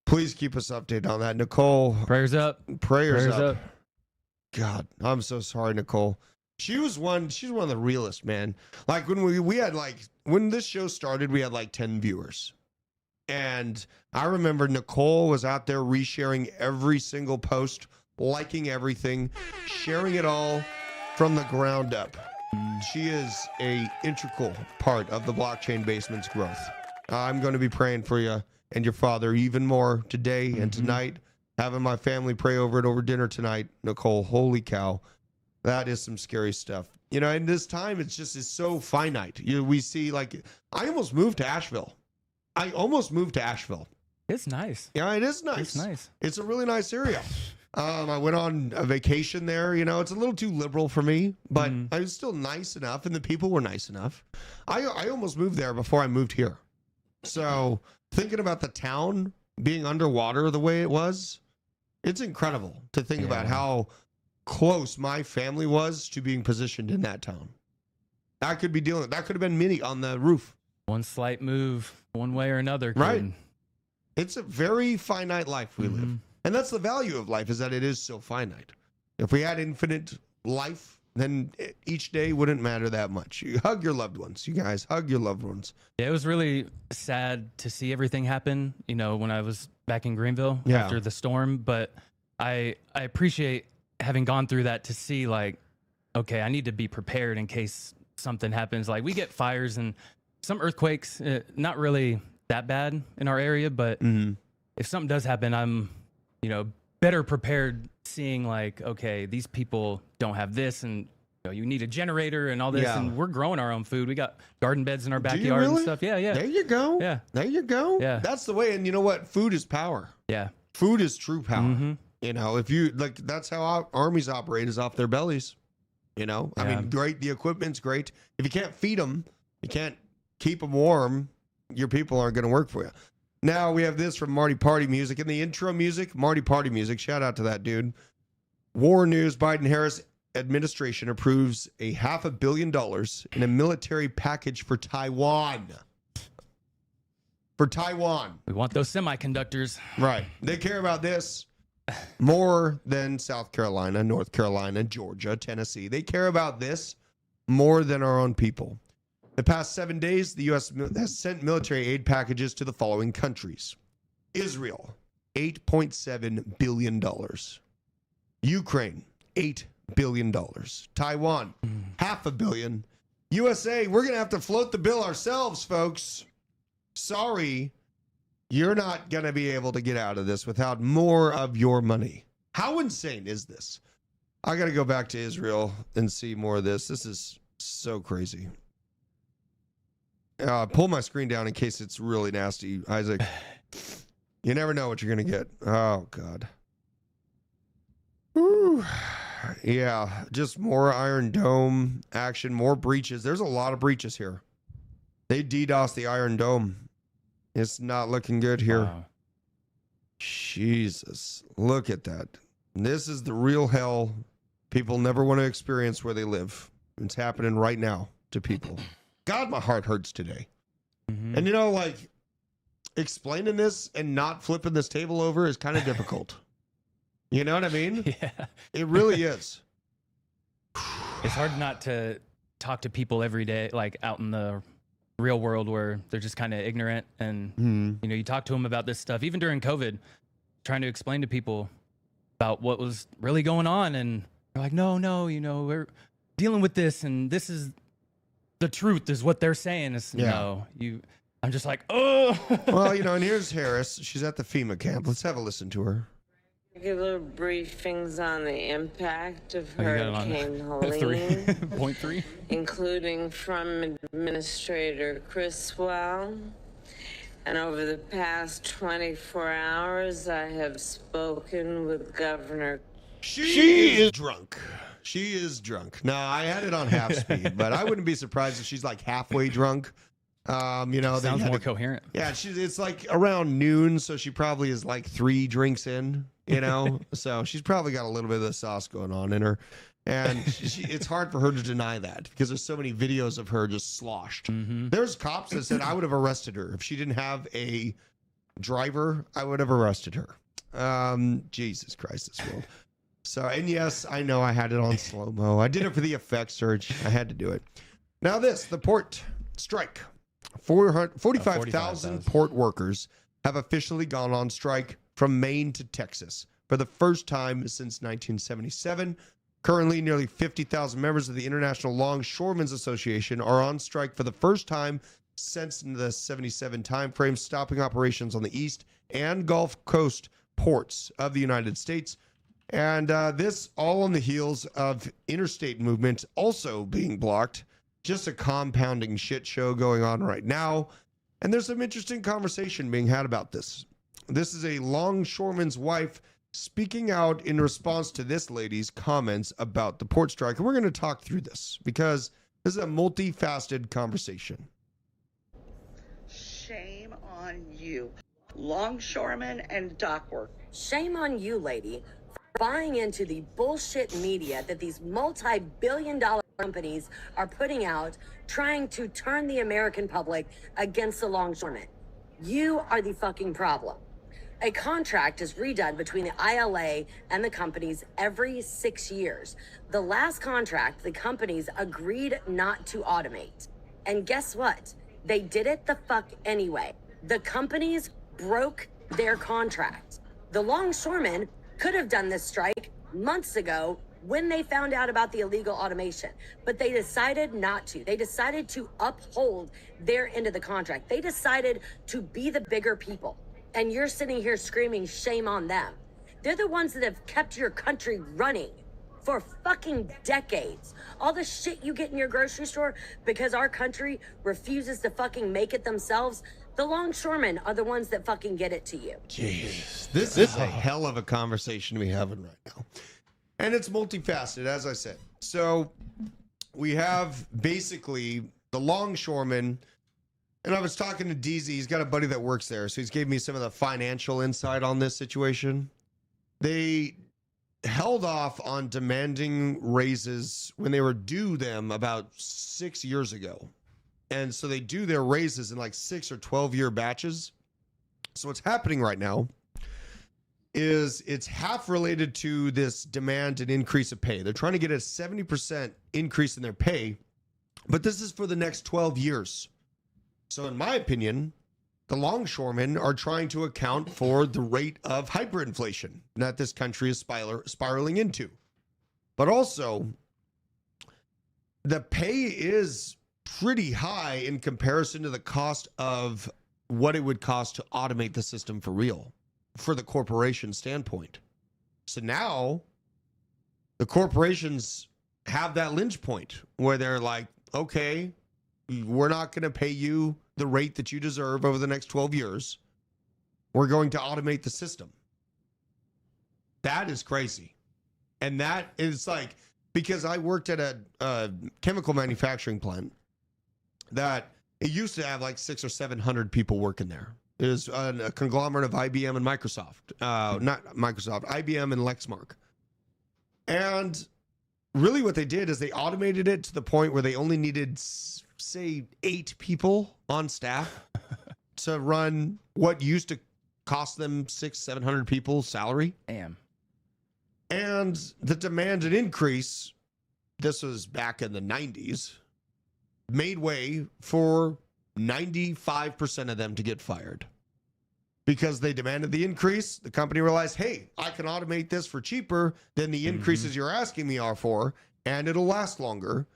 keep us updated on that. Nicole. Prayers up. Prayers up. God, I'm so sorry, Nicole. She's one of the realest, man. Like when we had when this show started, we had 10 viewers. And I remember Nicole was out there resharing every single post, liking everything, sharing it all from the ground up. She is a integral part of the Blockchain Basement's growth. I'm going to be praying for you and your father even more today and tonight. Having my family pray over it over dinner tonight. Nicole, holy cow. That is some scary stuff. You know, and this time it's so finite. We see I almost moved to Asheville. It's nice. Yeah, it is nice. It's nice. It's a really nice area. I went on a vacation there. You know, it's a little too liberal for me, but it was still nice enough, and the people were nice enough. I almost moved there before I moved here. So thinking about the town being underwater the way it was, it's incredible to think about how close my family was to being positioned in that town. That could have been Minnie on the roof. One slight move, one way or another. Right. It's a very finite life we live. And that's the value of life, is that it is so finite. If we had infinite life, then each day wouldn't matter that much. You hug your loved ones. You guys hug your loved ones. Yeah, it was really sad to see everything happen, when I was back in Greenville after the storm. But I appreciate having gone through that to see okay, I need to be prepared in case something happens. We get fires and some earthquakes, not really that bad in our area, but if something does happen, I'm, better prepared, seeing okay, these people don't have this, and you need a generator and all this, and we're growing our own food. We got garden beds in our backyard and stuff. Yeah. There you go. Yeah. There you go. Yeah. That's the way. And you know what? Food is power. Yeah. Food is true power. If you that's how our armies operate, is off their bellies. I mean, great. The equipment's great. If you can't feed them, you can't keep them warm, your people aren't going to work for you. Now we have this from Marty Party Music. In the intro music, Marty Party Music. Shout out to that dude. War news: Biden-Harris administration approves a $500 million in a military package for Taiwan. We want those semiconductors. Right. They care about this more than South Carolina, North Carolina, Georgia, Tennessee. They care about this more than our own people. The past 7 days, the U.S. has sent military aid packages to the following countries: Israel, $8.7 billion. Ukraine, $8 billion. Taiwan, $500 million. USA, we're going to have to float the bill ourselves, folks. Sorry, you're not going to be able to get out of this without more of your money. How insane is this? I got to go back to Israel and see more of this. This is so crazy. Pull my screen down in case it's really nasty, Isaac. You never know what you're going to get. Oh, God. Whew. Yeah, just more Iron Dome action, more breaches. There's a lot of breaches here. They DDoS the Iron Dome. It's not looking good here. Wow. Jesus, look at that. This is the real hell people never want to experience where they live. It's happening right now to people. God, my heart hurts today. And explaining this and not flipping this table over is kind of difficult. You know what I mean? Yeah. It really is. It's hard not to talk to people every day, out in the real world where they're just kind of ignorant. And, you know, you talk to them about this stuff, even during COVID, trying to explain to people about what was really going on. And they're like, no, you know, we're dealing with this. And this is the truth is what they're saying. It's I'm just like, oh. Well, you know, and here's Harris. She's at the FEMA camp. Let's have a listen to her. Regular briefings on the impact of Hurricane Helene, 3.3, including from Administrator Criswell. And over the past 24 hours, I have spoken with Governor. She is drunk. She is drunk. Now, I had it on half speed, but I wouldn't be surprised if she's like halfway drunk. You know, sounds more coherent. Yeah, it's like around noon, so she probably is like 3 drinks in, you know? So she's probably got a little bit of the sauce going on in her. And it's hard for her to deny that because there's so many videos of her just sloshed. There's cops that said I would have arrested her. If she didn't have a driver, I would have arrested her. Jesus Christ, this world. So, and yes, I know I had it on slow-mo. I did it for the effect search. I had to do it. Now the port strike. 45,000 port workers have officially gone on strike from Maine to Texas for the first time since 1977. Currently, nearly 50,000 members of the International Longshoremen's Association are on strike for the first time since the 77 timeframe, stopping operations on the East and Gulf Coast ports of the United States. And this all on the heels of interstate movement also being blocked. Just a compounding shit show going on right now. And there's some interesting conversation being had about this. This is a longshoreman's wife speaking out in response to this lady's comments about the port strike. And we're going to talk through this because this is a multifaceted conversation. Shame on you, longshoremen and dock workers. Shame on you, lady, for buying into the bullshit media that these multi-billion-dollar companies are putting out, trying to turn the American public against the longshoremen. You are the fucking problem. A contract is redone between the ILA and the companies every 6 years. The last contract, the companies agreed not to automate. And guess what? They did it the fuck anyway. The companies broke their contract. The longshoremen could have done this strike months ago when they found out about the illegal automation, but they decided not to. They decided to uphold their end of the contract. They decided to be the bigger people. And you're sitting here screaming shame on them. They're the ones that have kept your country running for fucking decades. All the shit you get in your grocery store because our country refuses to fucking make it themselves, the longshoremen are the ones that fucking get it to you. Jeez, this is a hell of a conversation to be having right now. And it's multifaceted, as I said. So we have basically the longshoremen, and I was talking to DZ. He's got a buddy that works there, so he's gave me some of the financial insight on this situation. They held off on demanding raises when they were due them about 6 years ago. And so they do their raises in like 6 or 12-year batches. So what's happening right now is it's half related to this demand and increase of pay. They're trying to get a 70% increase in their pay, but this is for the next 12 years. So in my opinion, the longshoremen are trying to account for the rate of hyperinflation that this country is spiraling into. But also, the pay is pretty high in comparison to the cost of what it would cost to automate the system for real, for the corporation standpoint. So now the corporations have that lynch point where they're like, okay, we're not going to pay you the rate that you deserve over the next 12 years. We're going to automate the system. That is crazy. And that is like, because I worked at a chemical manufacturing plant that it used to have like 600 or 700 people working there. It was a conglomerate of IBM and Microsoft. Not Microsoft, IBM and Lexmark. And really what they did is they automated it to the point where they only needed, say, 8 people on staff to run what used to cost them 600-700 people salary. Damn. And the demand and increase, this was back in the 90s, made way for 95% of them to get fired. Because they demanded the increase, the company realized, hey, I can automate this for cheaper than the increases you're asking me are for, and it'll last longer.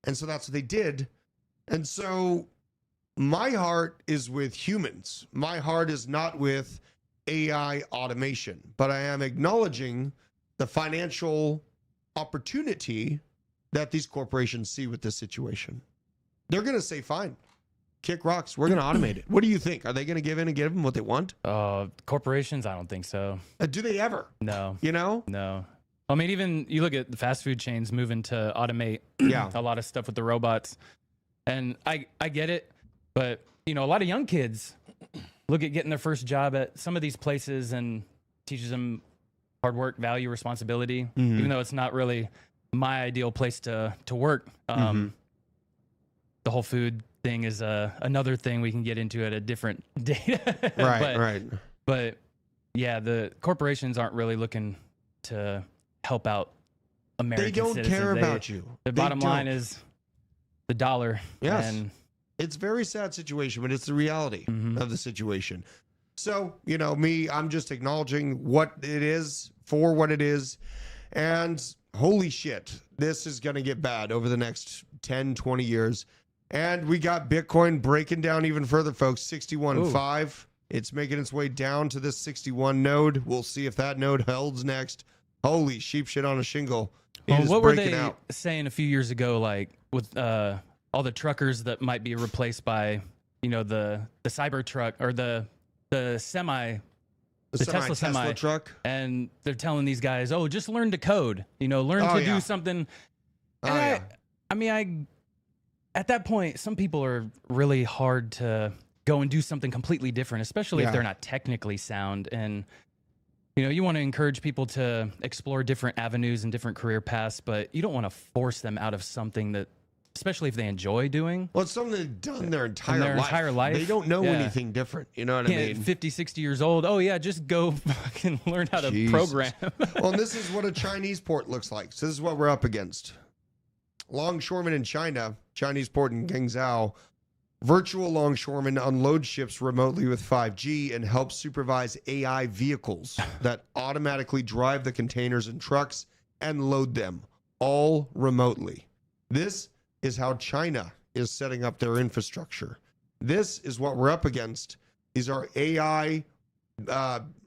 And so that's what they did. And so my heart is with humans. My heart is not with AI automation, but I am acknowledging the financial opportunity that these corporations see with this situation. They're going to say, fine, kick rocks. We're going to automate it. What do you think? Are they going to give in and give them what they want? Corporations, I don't think so. Do they ever? No. You know? No. I mean, even you look at the fast food chains moving to automate a lot of stuff with the robots. And I get it. But, you know, a lot of young kids look at getting their first job at some of these places and teaches them hard work, value, responsibility, even though it's not really my ideal place to work. The whole food thing is another thing we can get into at a different day. Right. But yeah, the corporations aren't really looking to help out American citizens. They don't care about you. The bottom line is the dollar. Yes. And it's a very sad situation, but it's the reality of the situation. So, you know, I'm just acknowledging what it is for what it is. And holy shit, this is going to get bad over the next 10, 20 years. And we got Bitcoin breaking down even further, folks. 61.5. It's making its way down to this 61 node. We'll see if that node holds next. Holy sheep shit on a shingle. What were they saying a few years ago, like with all the truckers that might be replaced by, you know, the cyber truck or the semi, the Tesla semi truck? And they're telling these guys, oh, just learn to code, you know, learn to do something. And I mean, at that point, some people are really hard to go and do something completely different, especially if they're not technically sound. And, you know, you want to encourage people to explore different avenues and different career paths, but you don't want to force them out of something that, especially if they enjoy doing. Well, it's something they've done their entire life. They don't know anything different. You know what I mean? 50, 60 years old. Oh, yeah, just go fucking learn how to program. Well, and this is what a Chinese port looks like. So this is what we're up against. Longshoremen in China, Chinese port in Guangzhou, virtual longshoremen unload ships remotely with 5G and help supervise AI vehicles that automatically drive the containers and trucks and load them all remotely. This is how China is setting up their infrastructure. This is what we're up against. These are AI,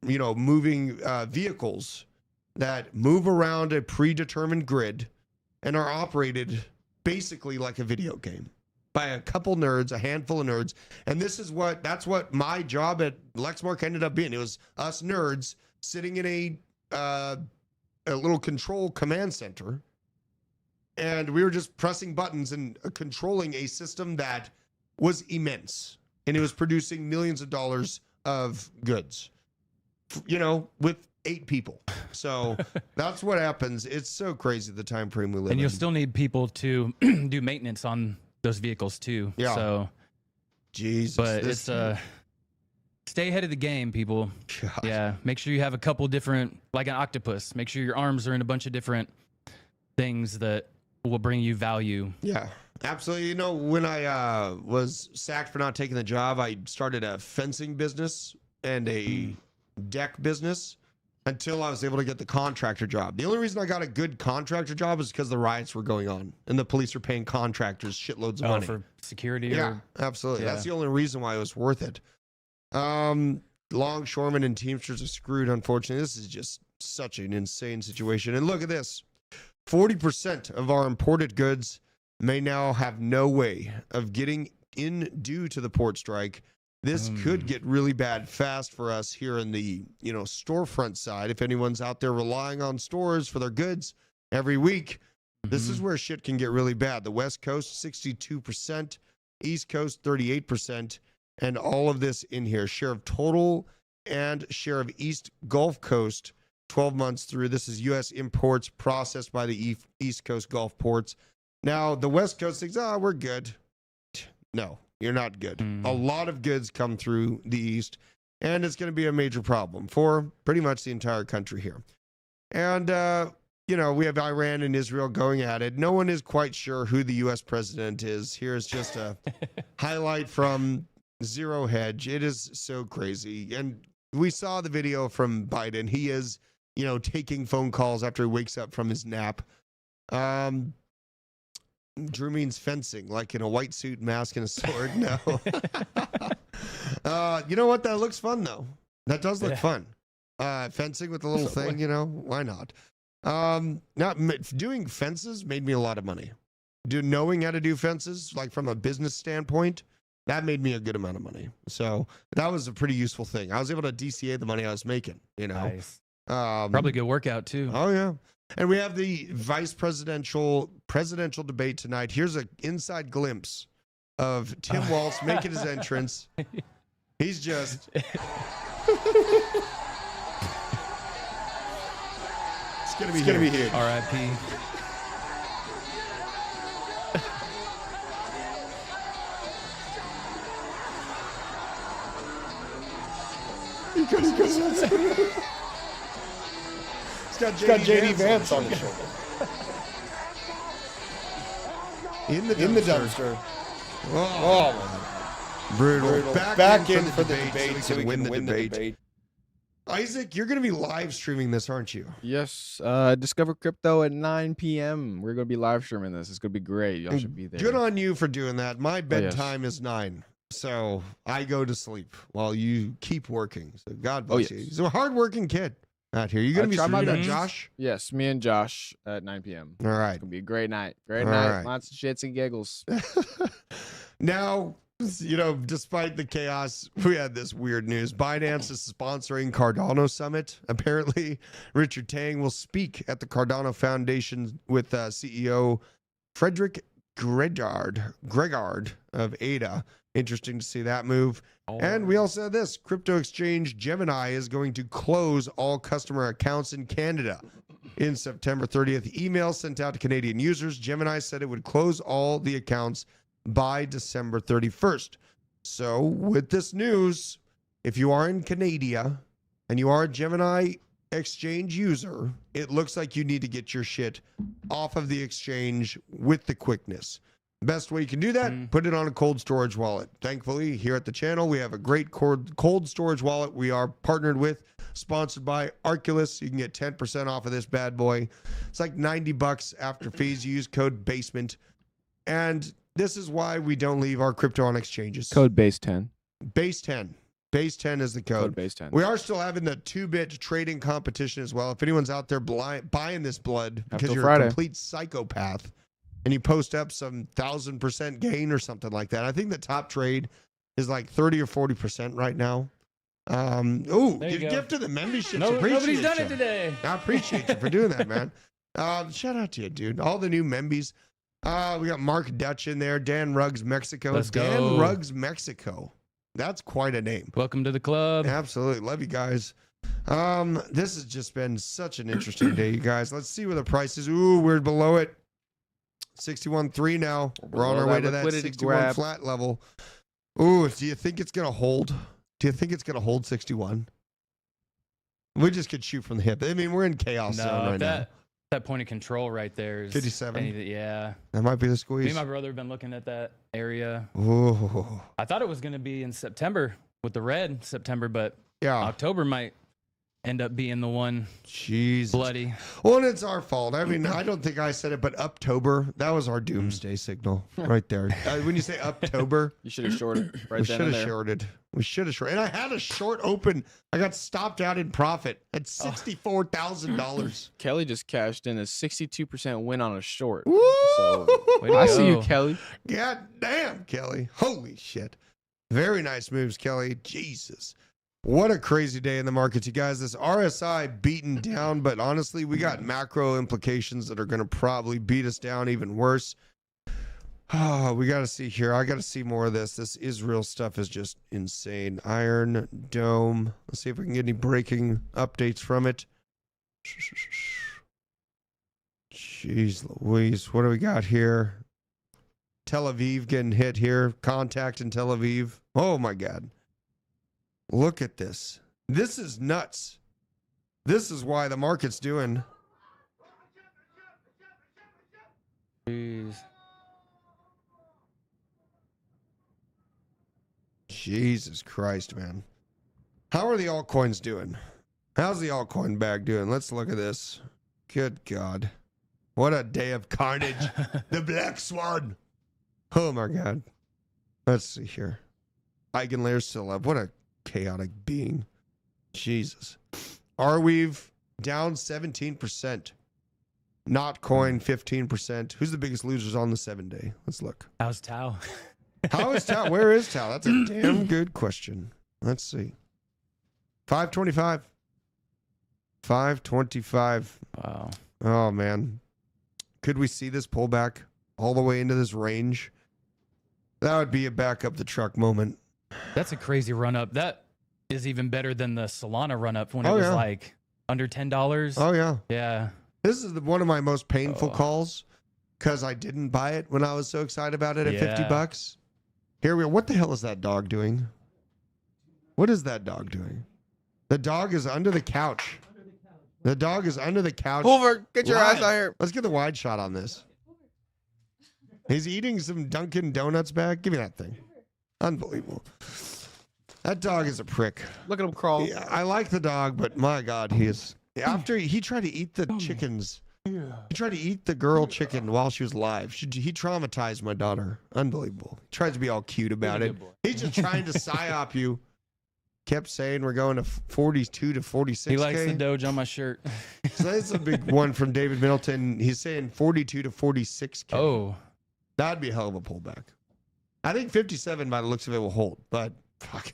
moving vehicles that move around a predetermined grid and are operated basically like a video game by a couple nerds, a handful of nerds. And that's what my job at Lexmark ended up being. It was us nerds sitting in a little control command center. And we were just pressing buttons and controlling a system that was immense. And it was producing millions of dollars of goods, you know, with 8 people. So that's what happens. It's so crazy the time frame we live in. And you'll still need people to do maintenance on those vehicles too. Yeah. So, Jesus. But it's stay ahead of the game, people. God. Yeah. Make sure you have a couple different, like an octopus. Make sure your arms are in a bunch of different things that will bring you value. Yeah, absolutely. You know, when I was sacked for not taking the job, I started a fencing business and a deck business until I was able to get the contractor job. The only reason I got a good contractor job is because the riots were going on and the police were paying contractors shitloads of money for security. Yeah, absolutely. Yeah. That's the only reason why it was worth it. Longshoremen and Teamsters are screwed, unfortunately. This is just such an insane situation. And look at this. 40% of our imported goods may now have no way of getting in due to the port strike. This could get really bad fast for us here in the, storefront side. If anyone's out there relying on stores for their goods every week, this is where shit can get really bad. The West Coast, 62%, East Coast, 38%, and all of this in here. Share of total and share of East Gulf Coast, 12 months through. This is U.S. imports processed by the East Coast Gulf ports. Now, the West Coast thinks, we're good. No, you're not good. A lot of goods come through the East, and it's going to be a major problem for pretty much the entire country here. And we have Iran and Israel going at it. No one is quite sure who the U.S. president is. Here's just a highlight from Zero Hedge. It is so crazy. And we saw the video from Biden. He is, taking phone calls after he wakes up from his nap. Drew means fencing, like in a white suit, mask, and a sword. No. You know what? That looks fun, though. That does look fun. Fencing with a little thing, why not? Doing fences made me a lot of money. Knowing how to do fences, like from a business standpoint, that made me a good amount of money. So that was a pretty useful thing. I was able to DCA the money I was making, Nice. Probably a good workout, too. Oh, yeah. And we have the presidential debate tonight. Here's an inside glimpse of Tim Walz making his entrance. He's just... It's going to be huge. R.I.P. It's got JD Vance on the shoulder. In the dumpster. Oh, brutal. Back in for the debate so we can win the debate. Isaac, you're going to be live streaming this, aren't you? Yes. Discover Crypto at 9 p.m. We're going to be live streaming this. It's going to be great. Y'all should be there. Good on you for doing that. My bedtime is 9. So I go to sleep while you keep working. So God bless you. He's a hardworking kid out here. You're going to be streaming that, Josh? Yes, me and Josh at 9 p.m. All right. It's going to be a great night. Great night. Right. Lots of shits and giggles. Now, despite the chaos, we had this weird news. Binance is sponsoring Cardano Summit. Apparently, Richard Tang will speak at the Cardano Foundation with CEO Frederick Gregard of ADA. Interesting to see that move. And we also had this. Crypto exchange Gemini is going to close all customer accounts in Canada in September 30th. Email sent out to Canadian users. Gemini said it would close all the accounts by December 31st. So with this news, if you are in Canada and you are a Gemini exchange user, it looks like you need to get your shit off of the exchange with the quickness. Best way you can do that, put it on a cold storage wallet. Thankfully, here at the channel, we have a great cold storage wallet we are partnered with, sponsored by Arculus. You can get 10% off of this bad boy. It's like $90 after fees. You use code BASEMENT. And this is why we don't leave our crypto on exchanges. Code BASE10. BASE10. BASE10 is the code. Code BASE10. We are still having the 2-bit trading competition as well. If anyone's out there buying this blood because you're a complete psychopath and you post up some 1,000% gain or something like that, I think the top trade is like 30 or 40% right now. You gifted the membership. Nobody's done it today. I appreciate you for doing that, man. Shout out to you, dude. All the new membies. We got Mark Dutch in there. Dan Ruggs, Mexico. Let's go. Dan Ruggs, Mexico. That's quite a name. Welcome to the club. Absolutely. Love you guys. This has just been such an interesting day, you guys. Let's see where the price is. Ooh, we're below it. 61.3 now. We're on our way to that 61 flat level. Ooh, do you think it's going to hold? Do you think it's going to hold 61? We just could shoot from the hip. I mean, we're in chaos zone right now. That point of control right there is 57. Yeah. That might be the squeeze. Me and my brother have been looking at that area. Ooh. I thought it was going to be in September with the red September, but yeah, October might end up being the one. Jesus. Bloody. Well, and it's our fault. I mean, I don't think I said it, but Uptober, that was our doomsday signal right there. When you say Uptober, you should have shorted right there. We should have shorted. We should have shorted. And I had a short open. I got stopped out in profit at $64,000. Kelly just cashed in a 62% win on a short. Woo! So I see you, Kelly. God damn, Kelly. Holy shit. Very nice moves, Kelly. Jesus. What a crazy day in the markets, you guys. This RSI beaten down, but honestly, we got macro implications that are going to probably beat us down even worse. Oh, we got to see here. I got to see more of this. This Israel stuff is just insane. Iron Dome. Let's see if we can get any breaking updates from it. Jeez Louise. What do we got here? Tel Aviv getting hit here. Contact in Tel Aviv. Oh, my God. Look at this. This is nuts. This is why the market's doing Jeez. Jesus Christ, man. How are the altcoins doing? How's the altcoin bag doing? Let's look at this. Good God. What a day of carnage. The Black Swan. Oh, my God. Let's see here. Eigenlayers still up. What a chaotic being. Jesus. Arweave down 17%. Not coin 15%. Who's the biggest losers on the 7-day? Let's look. How's Tau? How is Tau? Where is Tau? That's a damn good question. Let's see. 525. 525. Wow. Oh, man. Could we see this pullback all the way into this range? That would be a back up the truck moment. That's a crazy run up. That is even better than the Solana run up when it was like under $10. Oh, yeah. Yeah. This is one of my most painful calls because I didn't buy it when I was so excited about it at $50. Here we are. What the hell is that dog doing? What is that dog doing? The dog is under the couch. The dog is under the couch. Hoover, get your ass out here. Let's get the wide shot on this. He's eating some Dunkin' Donuts bag. Give me that thing. Unbelievable. That dog is a prick. Look at him crawl. Yeah, I like the dog, but my God, he is. After he tried to eat the chickens. He tried to eat the girl chicken while she was alive. He traumatized my daughter. Unbelievable. He tries to be all cute about it. He's just trying to psyop you. Kept saying we're going to 42 to 46K. He likes the Doge on my shirt. So that's a big one from David Middleton. He's saying 42 to 46K. Oh. That'd be a hell of a pullback. I think 57 by the looks of it will hold. But, fuck.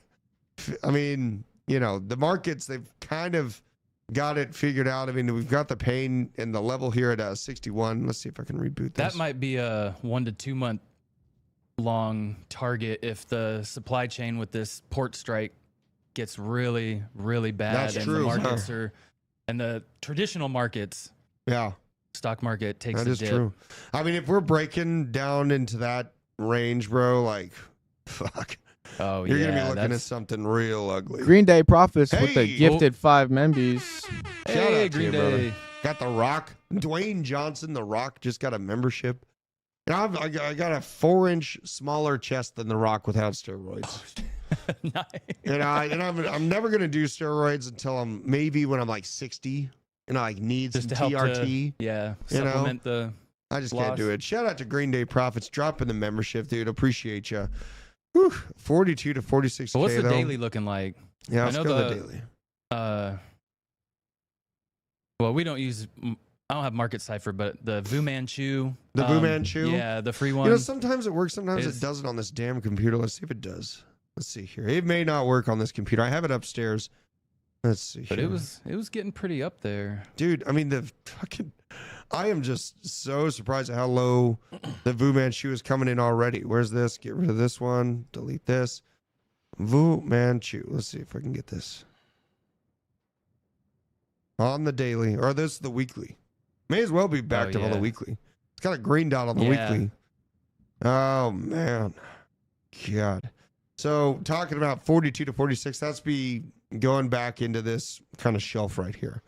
I mean, you know, the markets, they've kind of got it figured out. I mean, we've got the pain and the level here at 61. Let's see if I can reboot this. That might be a 1 to 2 month long target if the supply chain with this port strike gets really, really bad. That's and true. The markets are, and the traditional markets, stock market takes a dip. That is true. I mean, if we're breaking down into that range, bro, like, fuck. Oh, You're going to be looking at something real ugly. Green Day Profits with the gifted 5 Membies. Shout out to Green you, Day. brother. Got The Rock. Dwayne Johnson, The Rock, just got a membership. And I got a 4-inch smaller chest than The Rock without steroids. Nice. And I'm never gonna do steroids until I'm maybe when I'm like 60 and I like need Just some to help TRT. supplement the. I just loss. can't do it. Shout out to Green Day Profits dropping the membership, dude. Appreciate you. 42 to 46K. But what's the though. daily looking like? Yeah, I let's know go to the daily. Well, we don't use. I don't have Market Cipher, but the Fu Manchu. The Fu Manchu? Yeah, the free one. You know, sometimes it works, sometimes it doesn't on this damn computer. Let's see if it does. Let's see here. It may not work on this computer. I have it upstairs. Let's see But here. it was getting pretty up there. Dude, I mean, I am just so surprised at how low the Fu Manchu is coming in already. Where's this? Get rid of this one. Delete this. Fu Manchu. Let's see if I can get this. On the daily. Or this is the weekly. May as well be backed up on the weekly. It's got a green dot on the weekly. Oh, man. God. So, talking about 42 to 46, that's be going back into this kind of shelf right here.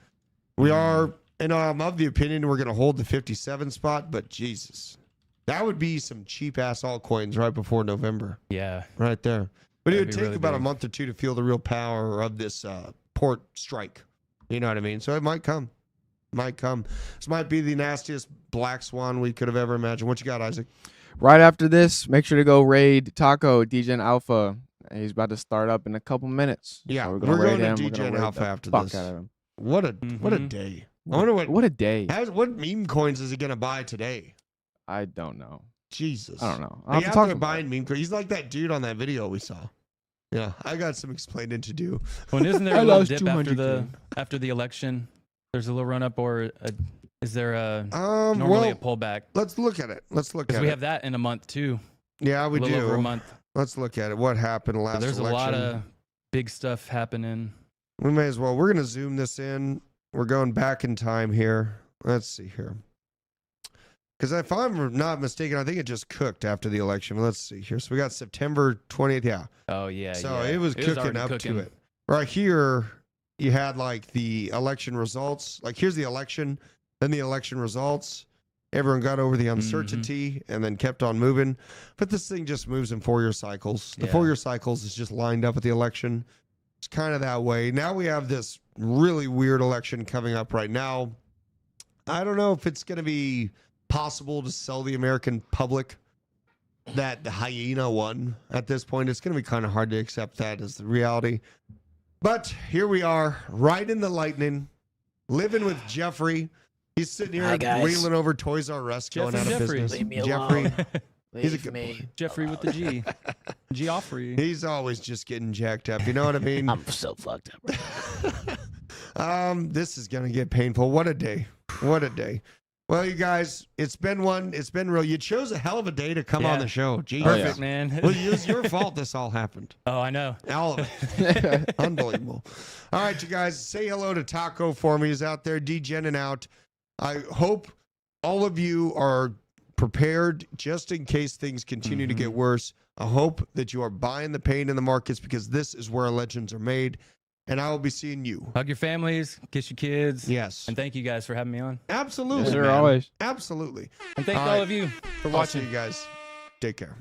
We are, and I'm of the opinion we're going to hold the 57 spot, but Jesus, that would be some cheap-ass altcoins right before November. Yeah. Right there. But it would That'd be take really about a big. month or two to feel the real power of this port strike. You know what I mean? So it might come. Might come. This might be the nastiest black swan we could have ever imagined. What you got, Isaac? Right after this, make sure to go raid Taco, DGen Alpha. He's about to start up in a couple minutes. Yeah, So we're gonna going raid to him. We're gonna DGen raid Alpha the after fuck this. out of him. What a day. I wonder What a day. what meme coins is he going to buy today? I don't know. Jesus. I don't know. He I'll have to out talk there about buying meme coins. He's like that dude on that video we saw. Yeah, I got some explaining to do. Well, isn't there I a little lost dip after 200K. after the election? There's a little run up, or is there a Normally normally a pullback? Let's look at it. Let's look Because at we it. have that in a month too. Yeah, we a little do. over a month. Let's look at it. What happened So last there's election? a lot of big stuff happening. We may as well. We're going to zoom this in. We're going back in time here. Let's see here. Because if I'm not mistaken, I think it just cooked after the election. Let's see here. So we got September 20th. Yeah. Oh yeah. So yeah. it was cooking already up cooking. to it. Right here, you had like the election results. Like here's the election, then the election results. Everyone got over the uncertainty and then kept on moving. But this thing just moves in 4-year cycles. The 4-year cycles is just lined up with the election. It's kind of that way. Now we have this really weird election coming up right now. I don't know if it's going to be possible to sell the American public that the hyena won at this point. It's going to be kind of hard to accept that as the reality. But here we are, riding the lightning, living with Jeffrey. He's sitting here wheeling over Toys R Us, going out of business. Leave me Jeffrey. alone. He's a good boy. Jeffrey with the G. Geoffrey. He's always just getting jacked up. You know what I mean? I'm so fucked up right This is going to get painful. What a day. What a day. Well, you guys, it's been real. You chose a hell of a day to come on the show. Jeez. Perfect, man. Well, it was your fault this all happened. Oh, I know. All of it. Unbelievable. All right, you guys, say hello to Taco for me. He's out there degenning out. I hope all of you are prepared just in case things continue to get worse. I hope that you are buying the pain in the markets because this is where legends are made. And I will be seeing you. Hug your families, kiss your kids. Yes. And thank you guys for having me on. Absolutely. Yes, sir, man. always. Absolutely. And thank all of you for I'll watching. see you guys. Take care.